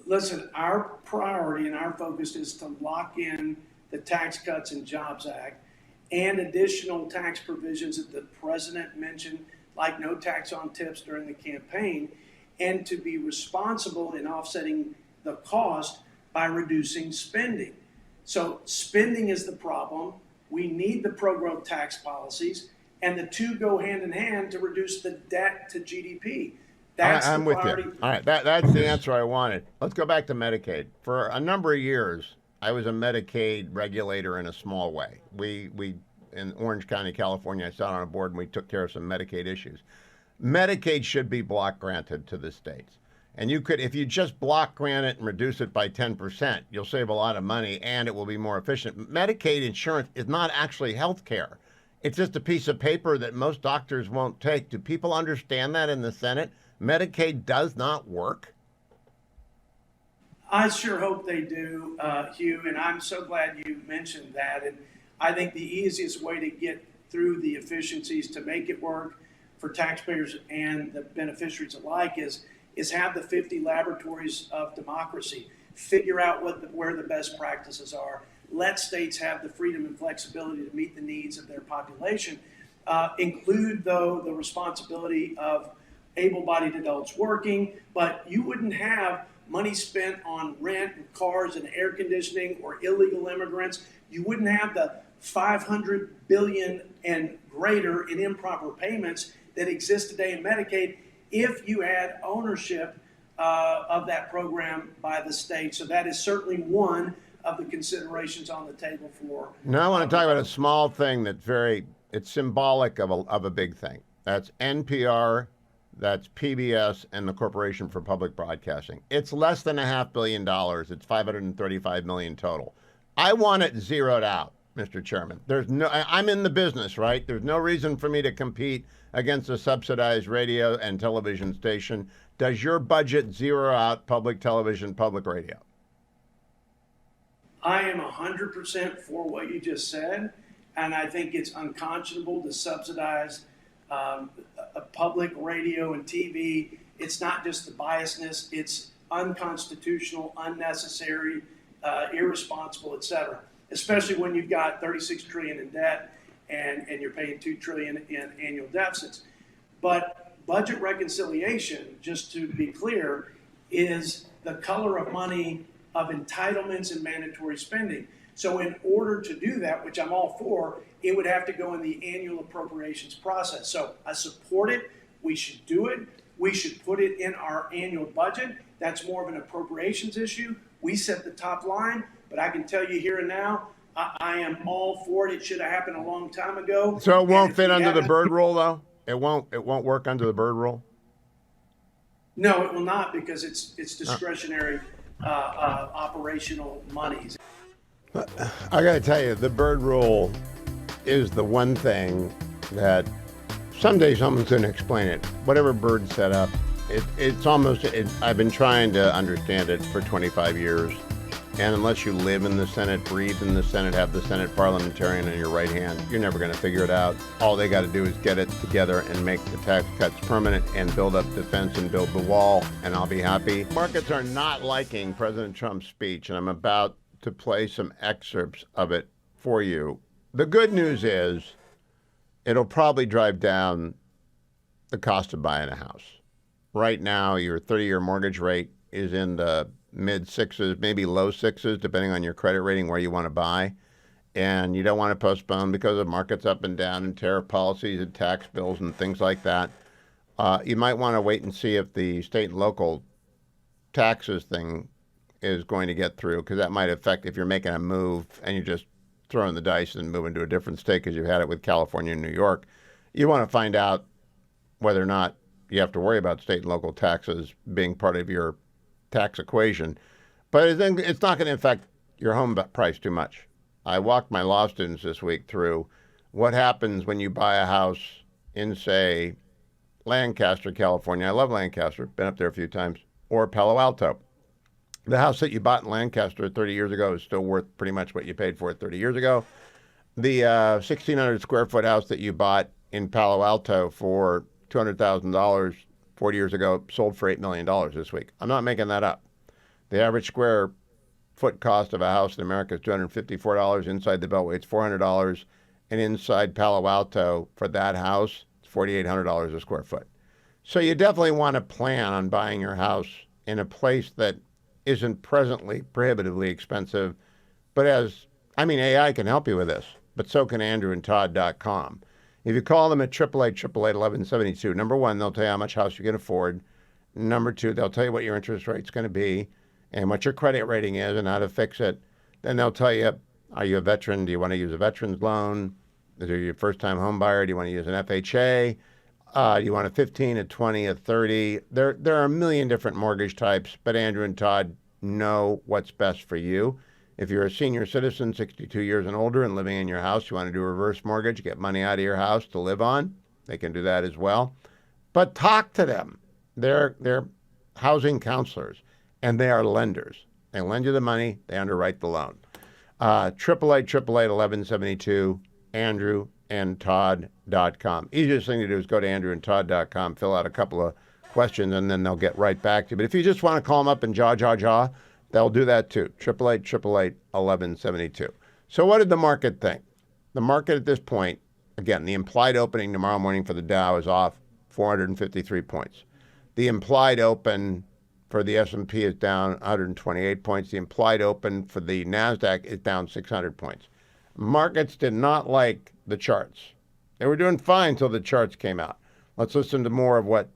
Listen, our priority and our focus is to lock in the Tax Cuts and Jobs Act and additional tax provisions that the president mentioned, like no tax on tips during the campaign, and to be responsible in offsetting the cost by reducing spending. So spending is the problem. We need the pro-growth tax policies, and the two go hand in hand to reduce the debt to GDP. That's I'm the with priority. you. All right, that's the answer I wanted. Let's go back to Medicaid. For a number of years, I was a Medicaid regulator in a small way. We in Orange County, California, I sat on a board and we took care of some Medicaid issues. Medicaid should be block granted to the states. And you could, if you just block grant it and reduce it by 10%, you'll save a lot of money and it will be more efficient. Medicaid insurance is not actually health care. It's just a piece of paper that most doctors won't take. Do people understand that in the Senate? Medicaid does not work. I sure hope they do, Hugh, and I'm so glad you mentioned that. And I think the easiest way to get through the efficiencies to make it work for taxpayers and the beneficiaries alike is have the 50 laboratories of democracy, figure out where the best practices are, let states have the freedom and flexibility to meet the needs of their population, include, though, the responsibility of able-bodied adults working, but you wouldn't have money spent on rent and cars and air conditioning or illegal immigrants. You wouldn't have the $500 billion and greater in improper payments that exist today in Medicaid if you had ownership of that program by the state. So that is certainly one of the considerations on the table for. Now I want to talk about a small thing that's it's symbolic of a big thing. That's NPR, that's PBS, and the Corporation for Public Broadcasting. It's less than $500 million. It's $535 million total. I want it zeroed out, Mr. Chairman. I'm in the business, right? There's no reason for me to compete against a subsidized radio and television station. Does your budget zero out public television, public radio? I am 100% for what you just said, and I think it's unconscionable to subsidize a public radio and TV. It's not just the biasness, it's unconstitutional, unnecessary, irresponsible, et cetera, especially when you've got $36 trillion in debt and you're paying $2 trillion in annual deficits. But budget reconciliation, just to be clear, is the color of money of entitlements and mandatory spending. So in order to do that, which I'm all for, it would have to go in the annual appropriations process. So I support it. We should do it. We should put it in our annual budget. That's more of an appropriations issue. We set the top line, but I can tell you here and now, I am all for it. It should have happened a long time ago. So it won't fit under the Byrd rule, though? It won't work under the Byrd rule? No, it will not, because it's discretionary operational monies. I got to tell you, the Byrd rule is the one thing that someday someone's going to explain it. Whatever Byrd set up, it's almost, I've been trying to understand it for 25 years. And unless you live in the Senate, breathe in the Senate, have the Senate parliamentarian on your right hand, you're never going to figure it out. All they got to do is get it together and make the tax cuts permanent and build up defense and build the wall, and I'll be happy. Markets are not liking President Trump's speech, and I'm about to play some excerpts of it for you. The good news is it'll probably drive down the cost of buying a house. Right now, your 30-year mortgage rate is in the mid sixes, maybe low sixes, depending on your credit rating, where you want to buy. And you don't want to postpone because of markets up and down and tariff policies and tax bills and things like that. You might want to wait and see if the state and local taxes thing is going to get through, because that might affect if you're making a move and you're just throwing the dice and moving to a different state, because you've had it with California and New York. You want to find out whether or not you have to worry about state and local taxes being part of your tax equation, but it's not going to affect your home price too much. I walked my law students this week through what happens when you buy a house in, say, Lancaster, California. I love Lancaster, been up there a few times, or Palo Alto. The house that you bought in Lancaster 30 years ago is still worth pretty much what you paid for it 30 years ago. The 1,600 square foot house that you bought in Palo Alto for $200,000 40 years ago sold for $8 million this week. I'm not making that up. The average square foot cost of a house in America is $254. Inside the Beltway, it's $400. And inside Palo Alto, for that house, it's $4,800 a square foot. So you definitely want to plan on buying your house in a place that isn't presently prohibitively expensive, but AI can help you with this, but so can AndrewandTodd.com. If you call them at 888-888-1172, number one, they'll tell you how much house you can afford. Number two, they'll tell you what your interest rate's going to be and what your credit rating is and how to fix it. Then they'll tell you, are you a veteran? Do you want to use a veteran's loan? Is it your first-time home buyer? Do you want to use an FHA? Do you want a 15, a 20, a 30? There are a million different mortgage types, but Andrew and Todd know what's best for you. If you're a senior citizen, 62 years and older, and living in your house, you want to do a reverse mortgage, get money out of your house to live on, they can do that as well. But talk to them. They're housing counselors, and they are lenders. They lend you the money. They underwrite the loan. 888-888-1172, AndrewandTodd.com. Easiest thing to do is go to AndrewandTodd.com, fill out a couple of questions, and then they'll get right back to you. But if you just want to call them up and jaw, they'll do that too. 888-888-1172. So what did the market think? The market at this point, again, the implied opening tomorrow morning for the Dow is off 453 points. The implied open for the S&P is down 128 points. The implied open for the NASDAQ is down 600 points. Markets did not like the charts. They were doing fine until the charts came out. Let's listen to more of what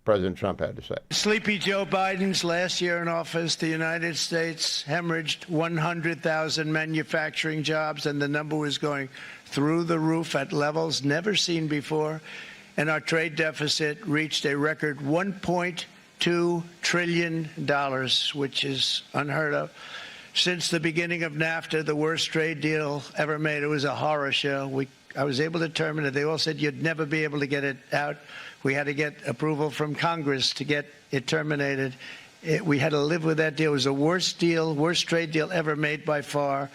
President Trump had to say. Sleepy Joe Biden's last year in office, the United States hemorrhaged 100,000 manufacturing jobs, and the number was going through the roof at levels never seen before. And our trade deficit reached a record $1.2 trillion, which is unheard of. Since the beginning of NAFTA, the worst trade deal ever made. It was a horror show. I was able to terminate it. They all said you'd never be able to get it out. We had to get approval from Congress to get it terminated. We had to live with that deal. It was the worst trade deal ever made by far.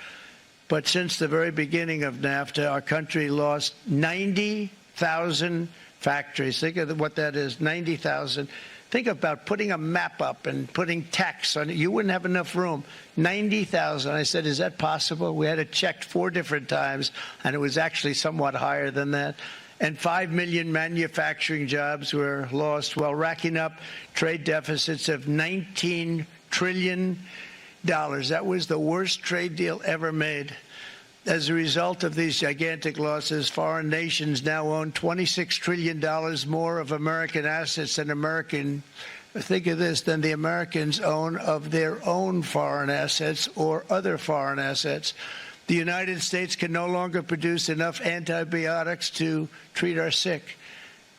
But since the very beginning of NAFTA, our country lost 90,000 factories. Think of what that is, 90,000. Think about putting a map up and putting tax on it. You wouldn't have enough room. 90,000. I said, is that possible? We had it checked 4 different times, and it was actually somewhat higher than that. And 5 million manufacturing jobs were lost while racking up trade deficits of $19 trillion. That was the worst trade deal ever made. As a result of these gigantic losses, foreign nations now own $26 trillion more of American assets than think of this, than the Americans own of their own foreign assets or other foreign assets. The United States can no longer produce enough antibiotics to treat our sick.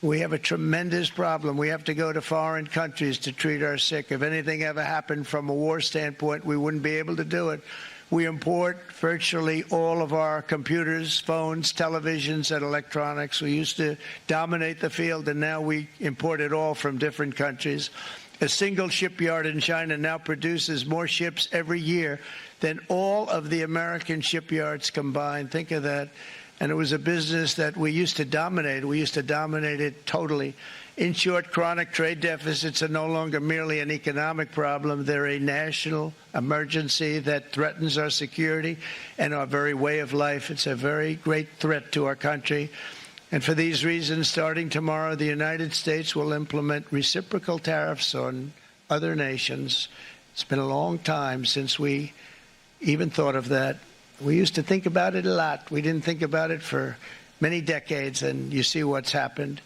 We have a tremendous problem. We have to go to foreign countries to treat our sick. If anything ever happened from a war standpoint, we wouldn't be able to do it. We import virtually all of our computers, phones, televisions, and electronics. We used to dominate the field, and now we import it all from different countries. A single shipyard in China now produces more ships every year than all of the American shipyards combined. Think of that. And it was a business that we used to dominate. We used to dominate it totally. In short, chronic trade deficits are no longer merely an economic problem. They're a national emergency that threatens our security and our very way of life. It's a very great threat to our country. And for these reasons, starting tomorrow, the United States will implement reciprocal tariffs on other nations. It's been a long time since we even thought of that. We used to think about it a lot. We didn't think about it for many decades, and you see what's happened.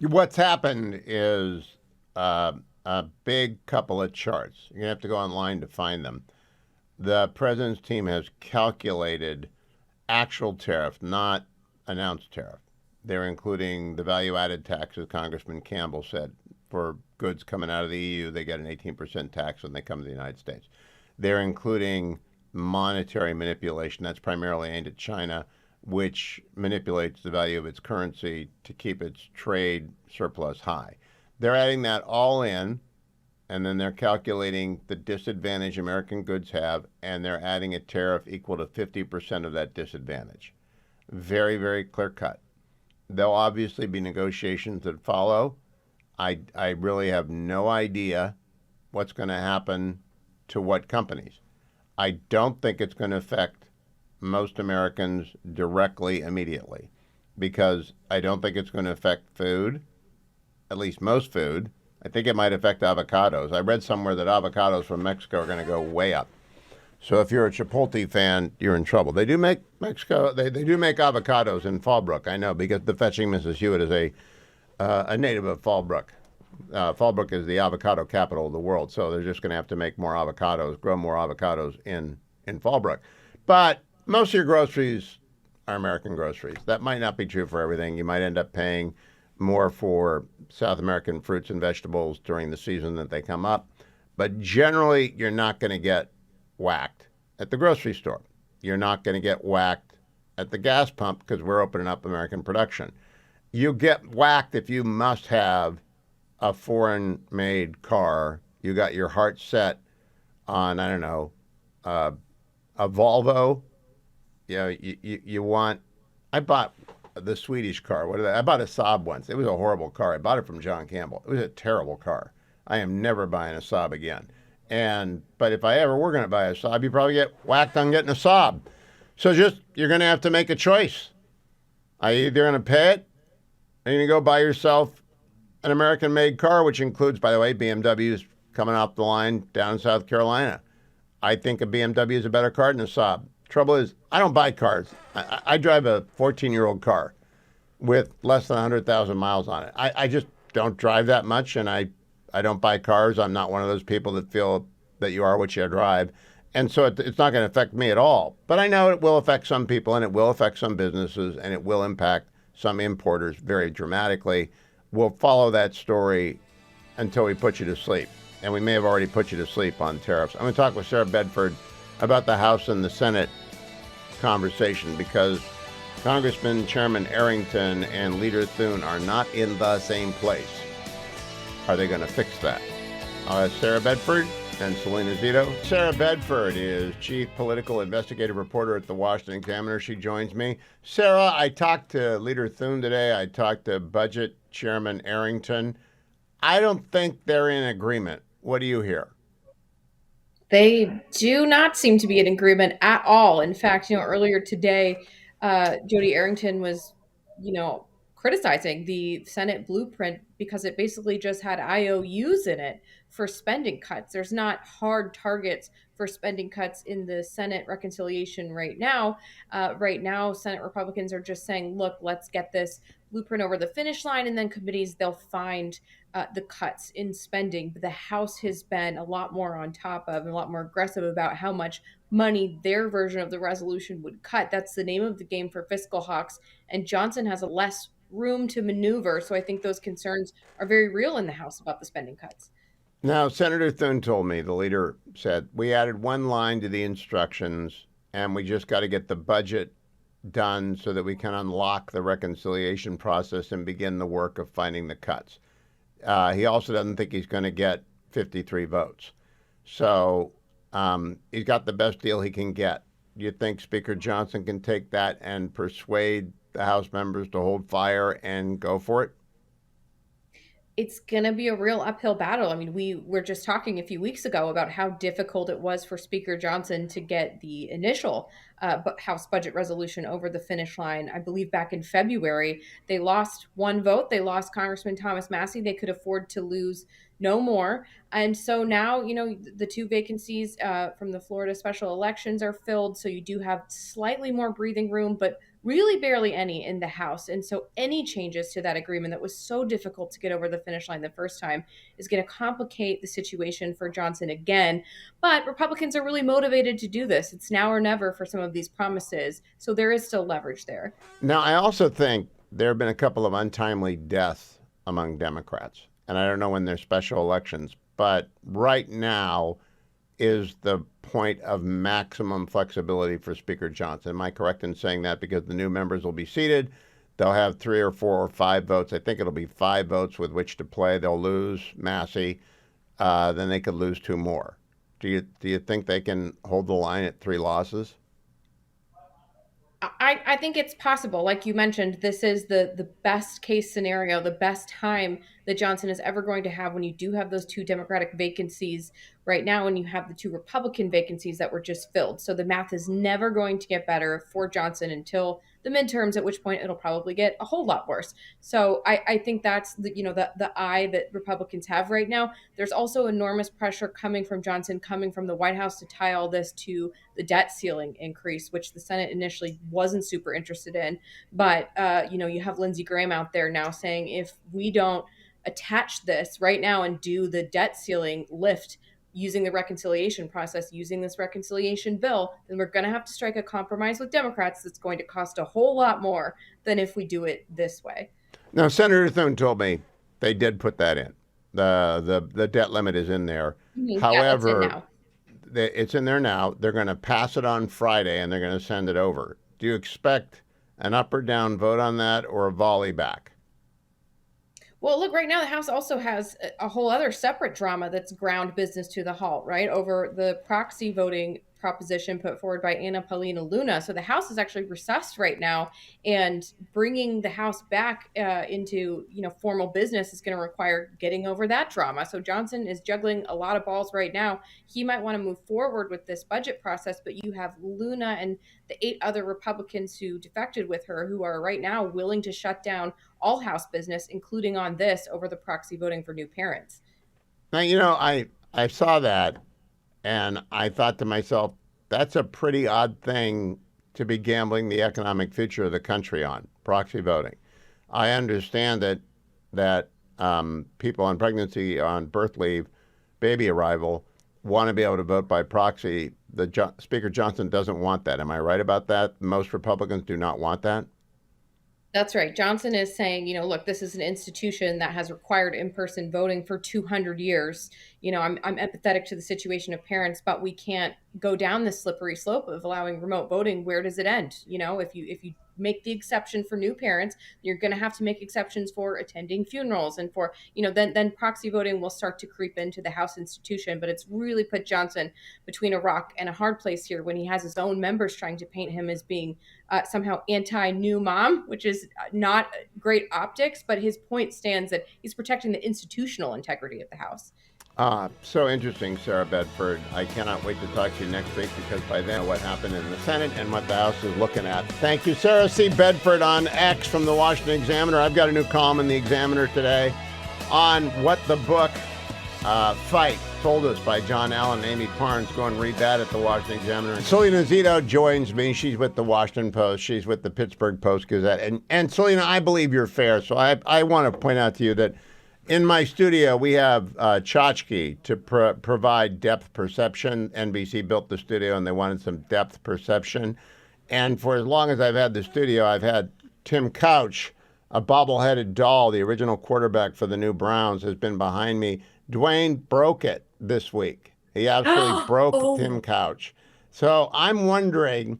What's happened is a big couple of charts. You're going to have to go online to find them. The president's team has calculated actual tariff, not announced tariff. They're including the value-added tax, as Congressman Campbell said. For goods coming out of the EU, they get an 18% tax when they come to the United States. They're including monetary manipulation. That's primarily aimed at China, which manipulates the value of its currency to keep its trade surplus high. They're adding that all in, and then they're calculating the disadvantage American goods have, and they're adding a tariff equal to 50% of that disadvantage. Very, very clear-cut. There'll obviously be negotiations that follow. I really have no idea what's going to happen to what companies. I don't think it's going to affect most Americans directly immediately, because I don't think it's going to affect food, at least most food. I think it might affect avocados. I read somewhere that avocados from Mexico are going to go way up. So if you're a Chipotle fan, you're in trouble. They do make they do make avocados in Fallbrook, I know, because the fetching Mrs. Hewitt is a native of Fallbrook. Fallbrook is the avocado capital of the world, so they're just going to have to make more avocados, grow more avocados in Fallbrook. But most of your groceries are American groceries. That might not be true for everything. You might end up paying more for South American fruits and vegetables during the season that they come up. But generally, you're not going to get whacked at the grocery store. You're not going to get whacked at the gas pump because we're opening up American production. You get whacked if you must have a foreign-made car. You got your heart set on, I don't know, a Volvo. You want. I bought the Swedish car. I bought a Saab once. It was a horrible car. I bought it from John Campbell. It was a terrible car. I am never buying a Saab again. But if I ever were going to buy a Saab, you probably get whacked on getting a Saab. So you're going to have to make a choice. Are you either going to pay it, or you're going to go buy yourself an American-made car, which includes, by the way, BMWs coming off the line down in South Carolina. I think a BMW is a better car than a Saab. Trouble is, I don't buy cars. I drive a 14-year-old car with less than 100,000 miles on it. I just don't drive that much, and I don't buy cars. I'm not one of those people that feel that you are what you drive. And so it's not going to affect me at all. But I know it will affect some people, and it will affect some businesses, and it will impact some importers very dramatically. We'll follow that story until we put you to sleep. And we may have already put you to sleep on tariffs. I'm going to talk with Sarah Bedford about the House and the Senate conversation, because Congressman Chairman Arrington and Leader Thune are not in the same place. Are they going to fix that? I'll ask Sarah Bedford and Selena Zito. Sarah Bedford is Chief Political Investigative Reporter at the Washington Examiner. She joins me. Sarah, I talked to Leader Thune today. I talked to Budget Chairman Arrington. I don't think they're in agreement. What do you hear? They do not seem to be in agreement at all. In fact, earlier today, Jody Arrington was, criticizing the Senate blueprint because it basically just had IOUs in it for spending cuts. There's not hard targets for spending cuts in the Senate reconciliation right now. Right now, Senate Republicans are just saying, look, let's get this blueprint over the finish line, and then committees, they'll find the cuts in spending. But the House has been a lot more on top of and a lot more aggressive about how much money their version of the resolution would cut. That's the name of the game for fiscal hawks. And Johnson has a less room to maneuver. So I think those concerns are very real in the House about the spending cuts. Now, Senator Thune told me, the leader said, we added one line to the instructions, and we just got to get the budget done so that we can unlock the reconciliation process and begin the work of finding the cuts. He also doesn't think he's going to get 53 votes. So he's got the best deal he can get. Do you think Speaker Johnson can take that and persuade the House members to hold fire and go for it? It's going to be a real uphill battle. I mean, we were just talking a few weeks ago about how difficult it was for Speaker Johnson to get the initial House budget resolution over the finish line. I believe back in February, they lost one vote. They lost Congressman Thomas Massie. They could afford to lose no more. And so now, the two vacancies from the Florida special elections are filled. So you do have slightly more breathing room, but really barely any in the House. And so any changes to that agreement that was so difficult to get over the finish line the first time is going to complicate the situation for Johnson again. But Republicans are really motivated to do this. It's now or never for some of these promises. So there is still leverage there. Now, I also think there have been a couple of untimely deaths among Democrats. And I don't know when there's special elections, but right now is the point of maximum flexibility for Speaker Johnson. Am I correct in saying that? Because the new members will be seated. They'll have 3 or 4 or 5 votes. I think it'll be 5 votes with which to play. They'll lose Massey. Then they could lose 2 more. Do you think they can hold the line at 3 losses? I think it's possible. Like you mentioned, this is the best case scenario, the best time that Johnson is ever going to have when you do have those 2 Democratic vacancies right now and you have the 2 Republican vacancies that were just filled. So the math is never going to get better for Johnson until the midterms, at which point it'll probably get a whole lot worse. So I think that's the eye that Republicans have right now. There's also enormous pressure coming from Johnson, coming from the White House to tie all this to the debt ceiling increase, which the Senate initially wasn't super interested in. But, you have Lindsey Graham out there now saying if we don't attach this right now and do the debt ceiling lift using the reconciliation process, using this reconciliation bill, then we're going to have to strike a compromise with Democrats that's going to cost a whole lot more than if we do it this way. Now, Senator Thune told me they did put that in. The debt limit is in there. Mm-hmm. However, it's in there now. They're going to pass it on Friday, and they're going to send it over. Do you expect an up or down vote on that or a volley back? Well, look, right now the House also has a whole other separate drama that's ground business to the halt, right, over the proxy voting proposition put forward by Anna Paulina Luna. So the House is actually recessed right now, and bringing the House back into formal business is going to require getting over that drama. So Johnson is juggling a lot of balls right now. He might want to move forward with this budget process, but you have Luna and the 8 other Republicans who defected with her who are right now willing to shut down all House business, including on this over the proxy voting for new parents. Now, I saw that, and I thought to myself, that's a pretty odd thing to be gambling the economic future of the country on, proxy voting. I understand that people on pregnancy, on birth leave, baby arrival, want to be able to vote by proxy. Speaker Johnson doesn't want that. Am I right about that? Most Republicans do not want that. That's right. Johnson is saying, look, this is an institution that has required in-person voting for 200 years. I'm empathetic to the situation of parents, but we can't go down this slippery slope of allowing remote voting. Where does it end? If you make the exception for new parents, you're going to have to make exceptions for attending funerals and for, then proxy voting will start to creep into the House institution. But it's really put Johnson between a rock and a hard place here when he has his own members trying to paint him as being somehow anti-new mom, which is not great optics. But his point stands that he's protecting the institutional integrity of the House. So interesting, Sarah Bedford. I cannot wait to talk to you next week because by then what happened in the Senate and what the House is looking at. Thank you, Sarah C. Bedford on X from the Washington Examiner. I've got a new column in the Examiner today on what the book Fight told us by John Allen and Amy Parnes. Go and read that at the Washington Examiner. And Selena Zito joins me. She's with the Washington Post. She's with the Pittsburgh Post-Gazette. And Selena, I believe you're fair. So I want to point out to you that in my studio, we have tchotchke to provide depth perception. NBC built the studio, and they wanted some depth perception. And for as long as I've had the studio, I've had Tim Couch, a bobble-headed doll, the original quarterback for the new Browns, has been behind me. Dwayne broke it this week. He absolutely broke Tim Couch. So I'm wondering,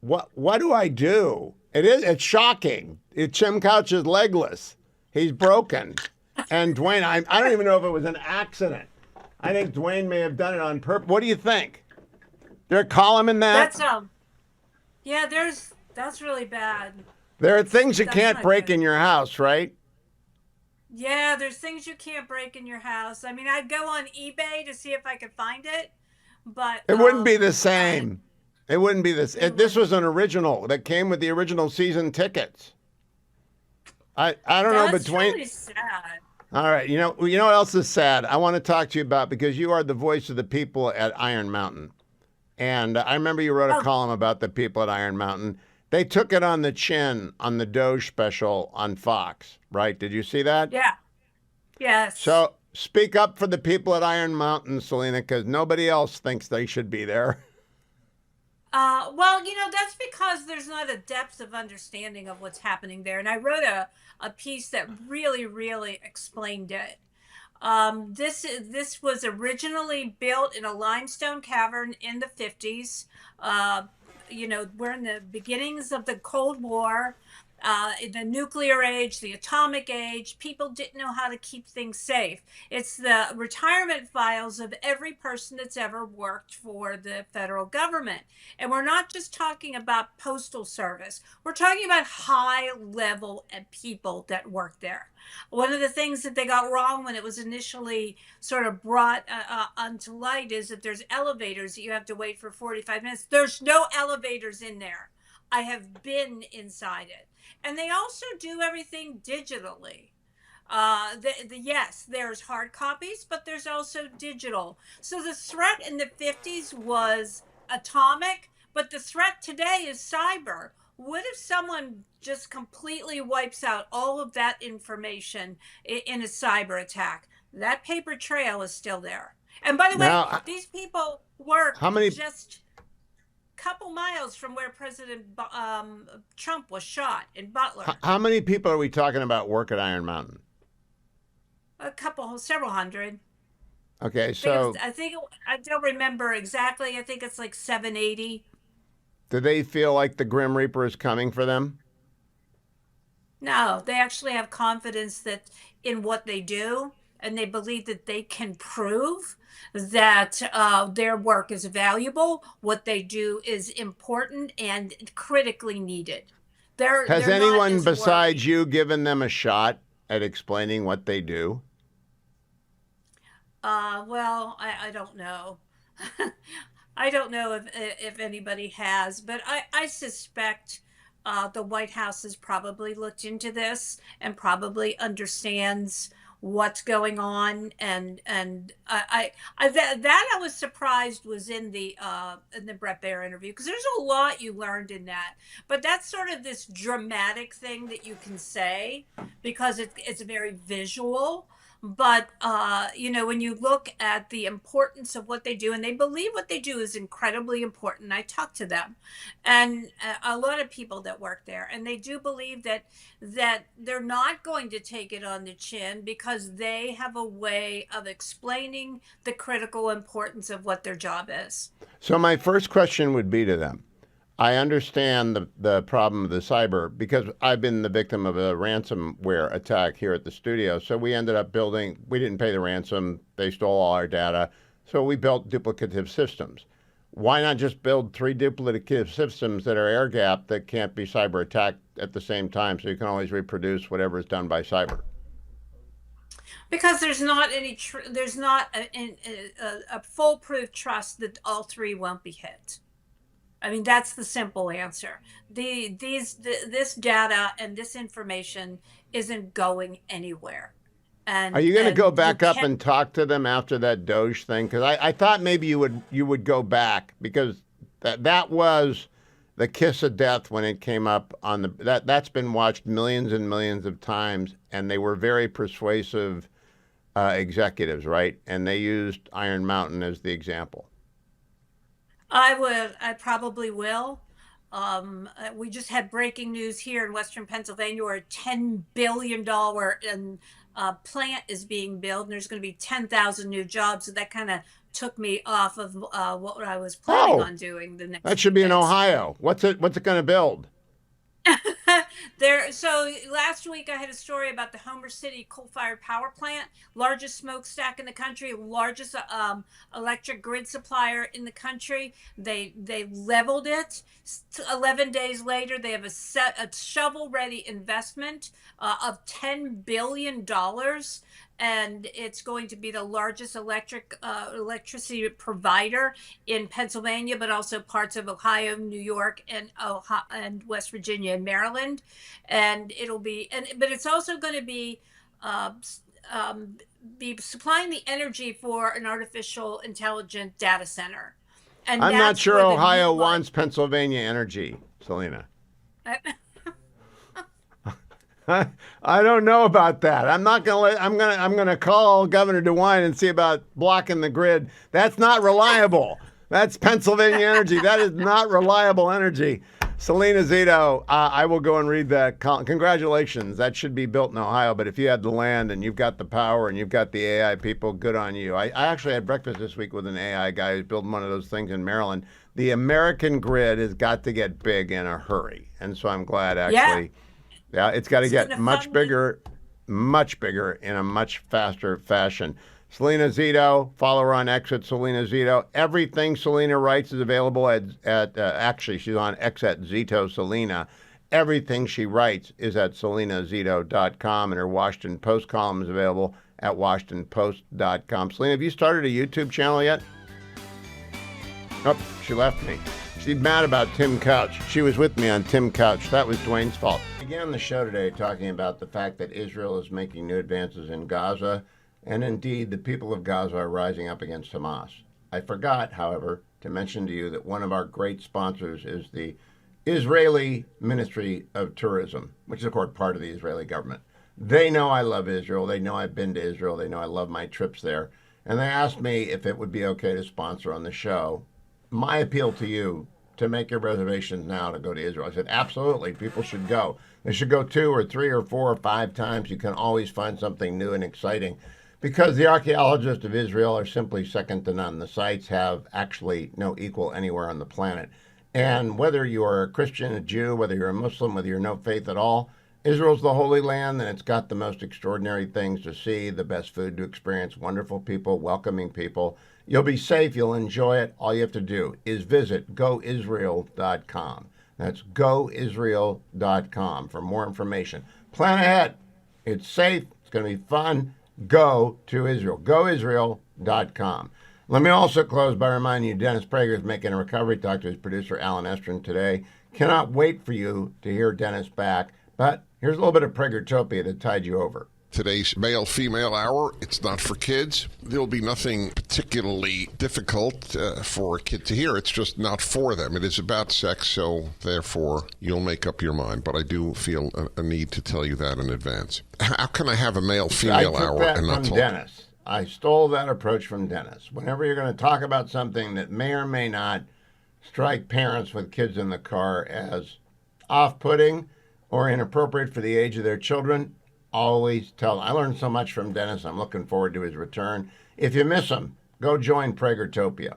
what do I do? It's shocking. Tim Couch is legless. He's broken. And Dwayne, I don't even know if it was an accident. I think Dwayne may have done it on purpose. What do you think? There a column in that? That's really bad. There are things you can't break in your house, right? Yeah, there's things you can't break in your house. I mean, I'd go on eBay to see if I could find it, but it wouldn't be the same. It wouldn't be this. This was an original that came with the original season tickets. I don't know, but Dwayne. Really sad. All right, you know what else is sad? I want to talk to you about, because you are the voice of the people at Iron Mountain, and I remember you wrote a column about the people at Iron Mountain. They took it on the chin on the Doge special on Fox, right? Did you see that? Yeah. Yes. So speak up for the people at Iron Mountain, Selena, because nobody else thinks they should be there. Well, that's because there's not a depth of understanding of what's happening there. And I wrote a piece that really, really explained it. This was originally built in a limestone cavern in the 50s. We're in the beginnings of the Cold War, in the nuclear age, the atomic age. People didn't know how to keep things safe. It's the retirement files of every person that's ever worked for the federal government. And we're not just talking about postal service. We're talking about high level people that work there. One of the things that they got wrong when it was initially sort of brought onto light is that there's elevators that you have to wait for 45 minutes. There's no elevators in there. I have been inside it. And they also do everything digitally. Yes, there's hard copies, but there's also digital. So the threat in the 50s was atomic, but the threat today is cyber. What if someone just completely wipes out all of that information in a cyber attack? That paper trail is still there. And by the way, these people work just a couple miles from where President Trump was shot in Butler. How many people are we talking about work at Iron Mountain? Several hundred. Okay, so I don't remember exactly. I think it's like 780. Do they feel like the Grim Reaper is coming for them? No, they actually have confidence in what they do, and they believe that they can prove that their work is valuable, what they do is important and critically needed. Has anyone besides you given them a shot at explaining what they do? Well, I don't know. I don't know if anybody has, but I suspect the White House has probably looked into this and probably understands what's going on. And I was surprised was in the Bret Baier interview, because there's a lot you learned in that. But that's sort of this dramatic thing that you can say because it's very visual. But, when you look at the importance of what they do, and they believe what they do is incredibly important. I talk to them and a lot of people that work there, and they do believe that they're not going to take it on the chin because they have a way of explaining the critical importance of what their job is. So my first question would be to them. I understand the problem of the cyber because I've been the victim of a ransomware attack here at the studio. So we ended up we didn't pay the ransom. They stole all our data. So we built duplicative systems. Why not just build 3 duplicative systems that are air-gapped that can't be cyber attacked at the same time so you can always reproduce whatever is done by cyber? Because there's not any, there's not a foolproof trust that all three won't be hit. I mean, that's the simple answer. This data and this information isn't going anywhere. Are you going to go back up can't- and talk to them after that Doge thing? Because I thought maybe you would go back, because that was the kiss of death when it came up on that's been watched millions and millions of times, and they were very persuasive executives, right? And they used Iron Mountain as the example. I probably will. We just had breaking news here in Western Pennsylvania where a $10 billion plant is being built, and there's going to be 10,000 new jobs. So that kind of took me off of what I was planning on doing the next. That should be in Ohio. What's it going to build? So last week I had a story about the Homer City coal-fired power plant, largest smokestack in the country, largest electric grid supplier in the country. They leveled it. 11 days later, they have a shovel-ready investment of $10 billion. And it's going to be the largest electricity provider in Pennsylvania, but also parts of Ohio, New York, and West Virginia and Maryland. And but it's also going to be supplying the energy for an artificial intelligent data center. And I'm not that's sure where the Ohio new wants Pennsylvania energy, Selena. I don't know about that. I'm gonna call Governor DeWine and see about blocking the grid. That's not reliable. That's Pennsylvania energy. That is not reliable energy. Selena Zito, I will go and read that. Congratulations. That should be built in Ohio. But if you had the land and you've got the power and you've got the AI people, good on you. I actually had breakfast this week with an AI guy who's building one of those things in Maryland. The American grid has got to get big in a hurry. And so I'm glad actually. Yeah, it's got to get much bigger in a much faster fashion. Selena Zito, follow her on X at Selena Zito. Everything Selena writes is available at actually, she's on X at Zito Selena. Everything she writes is at selenazito.com, and her Washington Post column is available at washingtonpost.com. Selena, have you started a YouTube channel yet? Oh, she left me. She's mad about Tim Couch. She was with me on Tim Couch. That was Dwayne's fault. We began the show today talking about the fact that Israel is making new advances in Gaza, and indeed the people of Gaza are rising up against Hamas. I forgot, however, to mention to you that one of our great sponsors is the Israeli Ministry of Tourism, which is, of course, part of the Israeli government. They know I love Israel. They know I've been to Israel. They know I love my trips there. And they asked me if it would be okay to sponsor on the show. My appeal to you, to make your reservations now to go to Israel. I said, absolutely, people should go. They should go 2 or 3 or 4 or 5 times. You can always find something new and exciting, because the archaeologists of Israel are simply second to none. The sites have actually no equal anywhere on the planet. And whether you are a Christian, a Jew, whether you're a Muslim, whether you're no faith at all, Israel's the Holy Land, and it's got the most extraordinary things to see, the best food to experience, wonderful people, welcoming people. You'll be safe. You'll enjoy it. All you have to do is visit goisrael.com. That's goisrael.com for more information. Plan ahead. It's safe. It's going to be fun. Go to Israel. Goisrael.com. Let me also close by reminding you Dennis Prager is making a recovery. Talked to his producer, Alan Estrin, today. Cannot wait for you to hear Dennis back. But here's a little bit of Pragertopia to tide you over. Today's male-female hour, it's not for kids. There'll be nothing particularly difficult for a kid to hear. It's just not for them. It is about sex, so therefore you'll make up your mind. But I do feel a need to tell you that in advance. How can I have a male-female hour and not talk? Dennis. I stole that approach from Dennis. Whenever you're going to talk about something that may or may not strike parents with kids in the car as off-putting or inappropriate for the age of their children, always tell them. I learned so much from Dennis. I'm looking forward to his return. If you miss him, go join Pragertopia.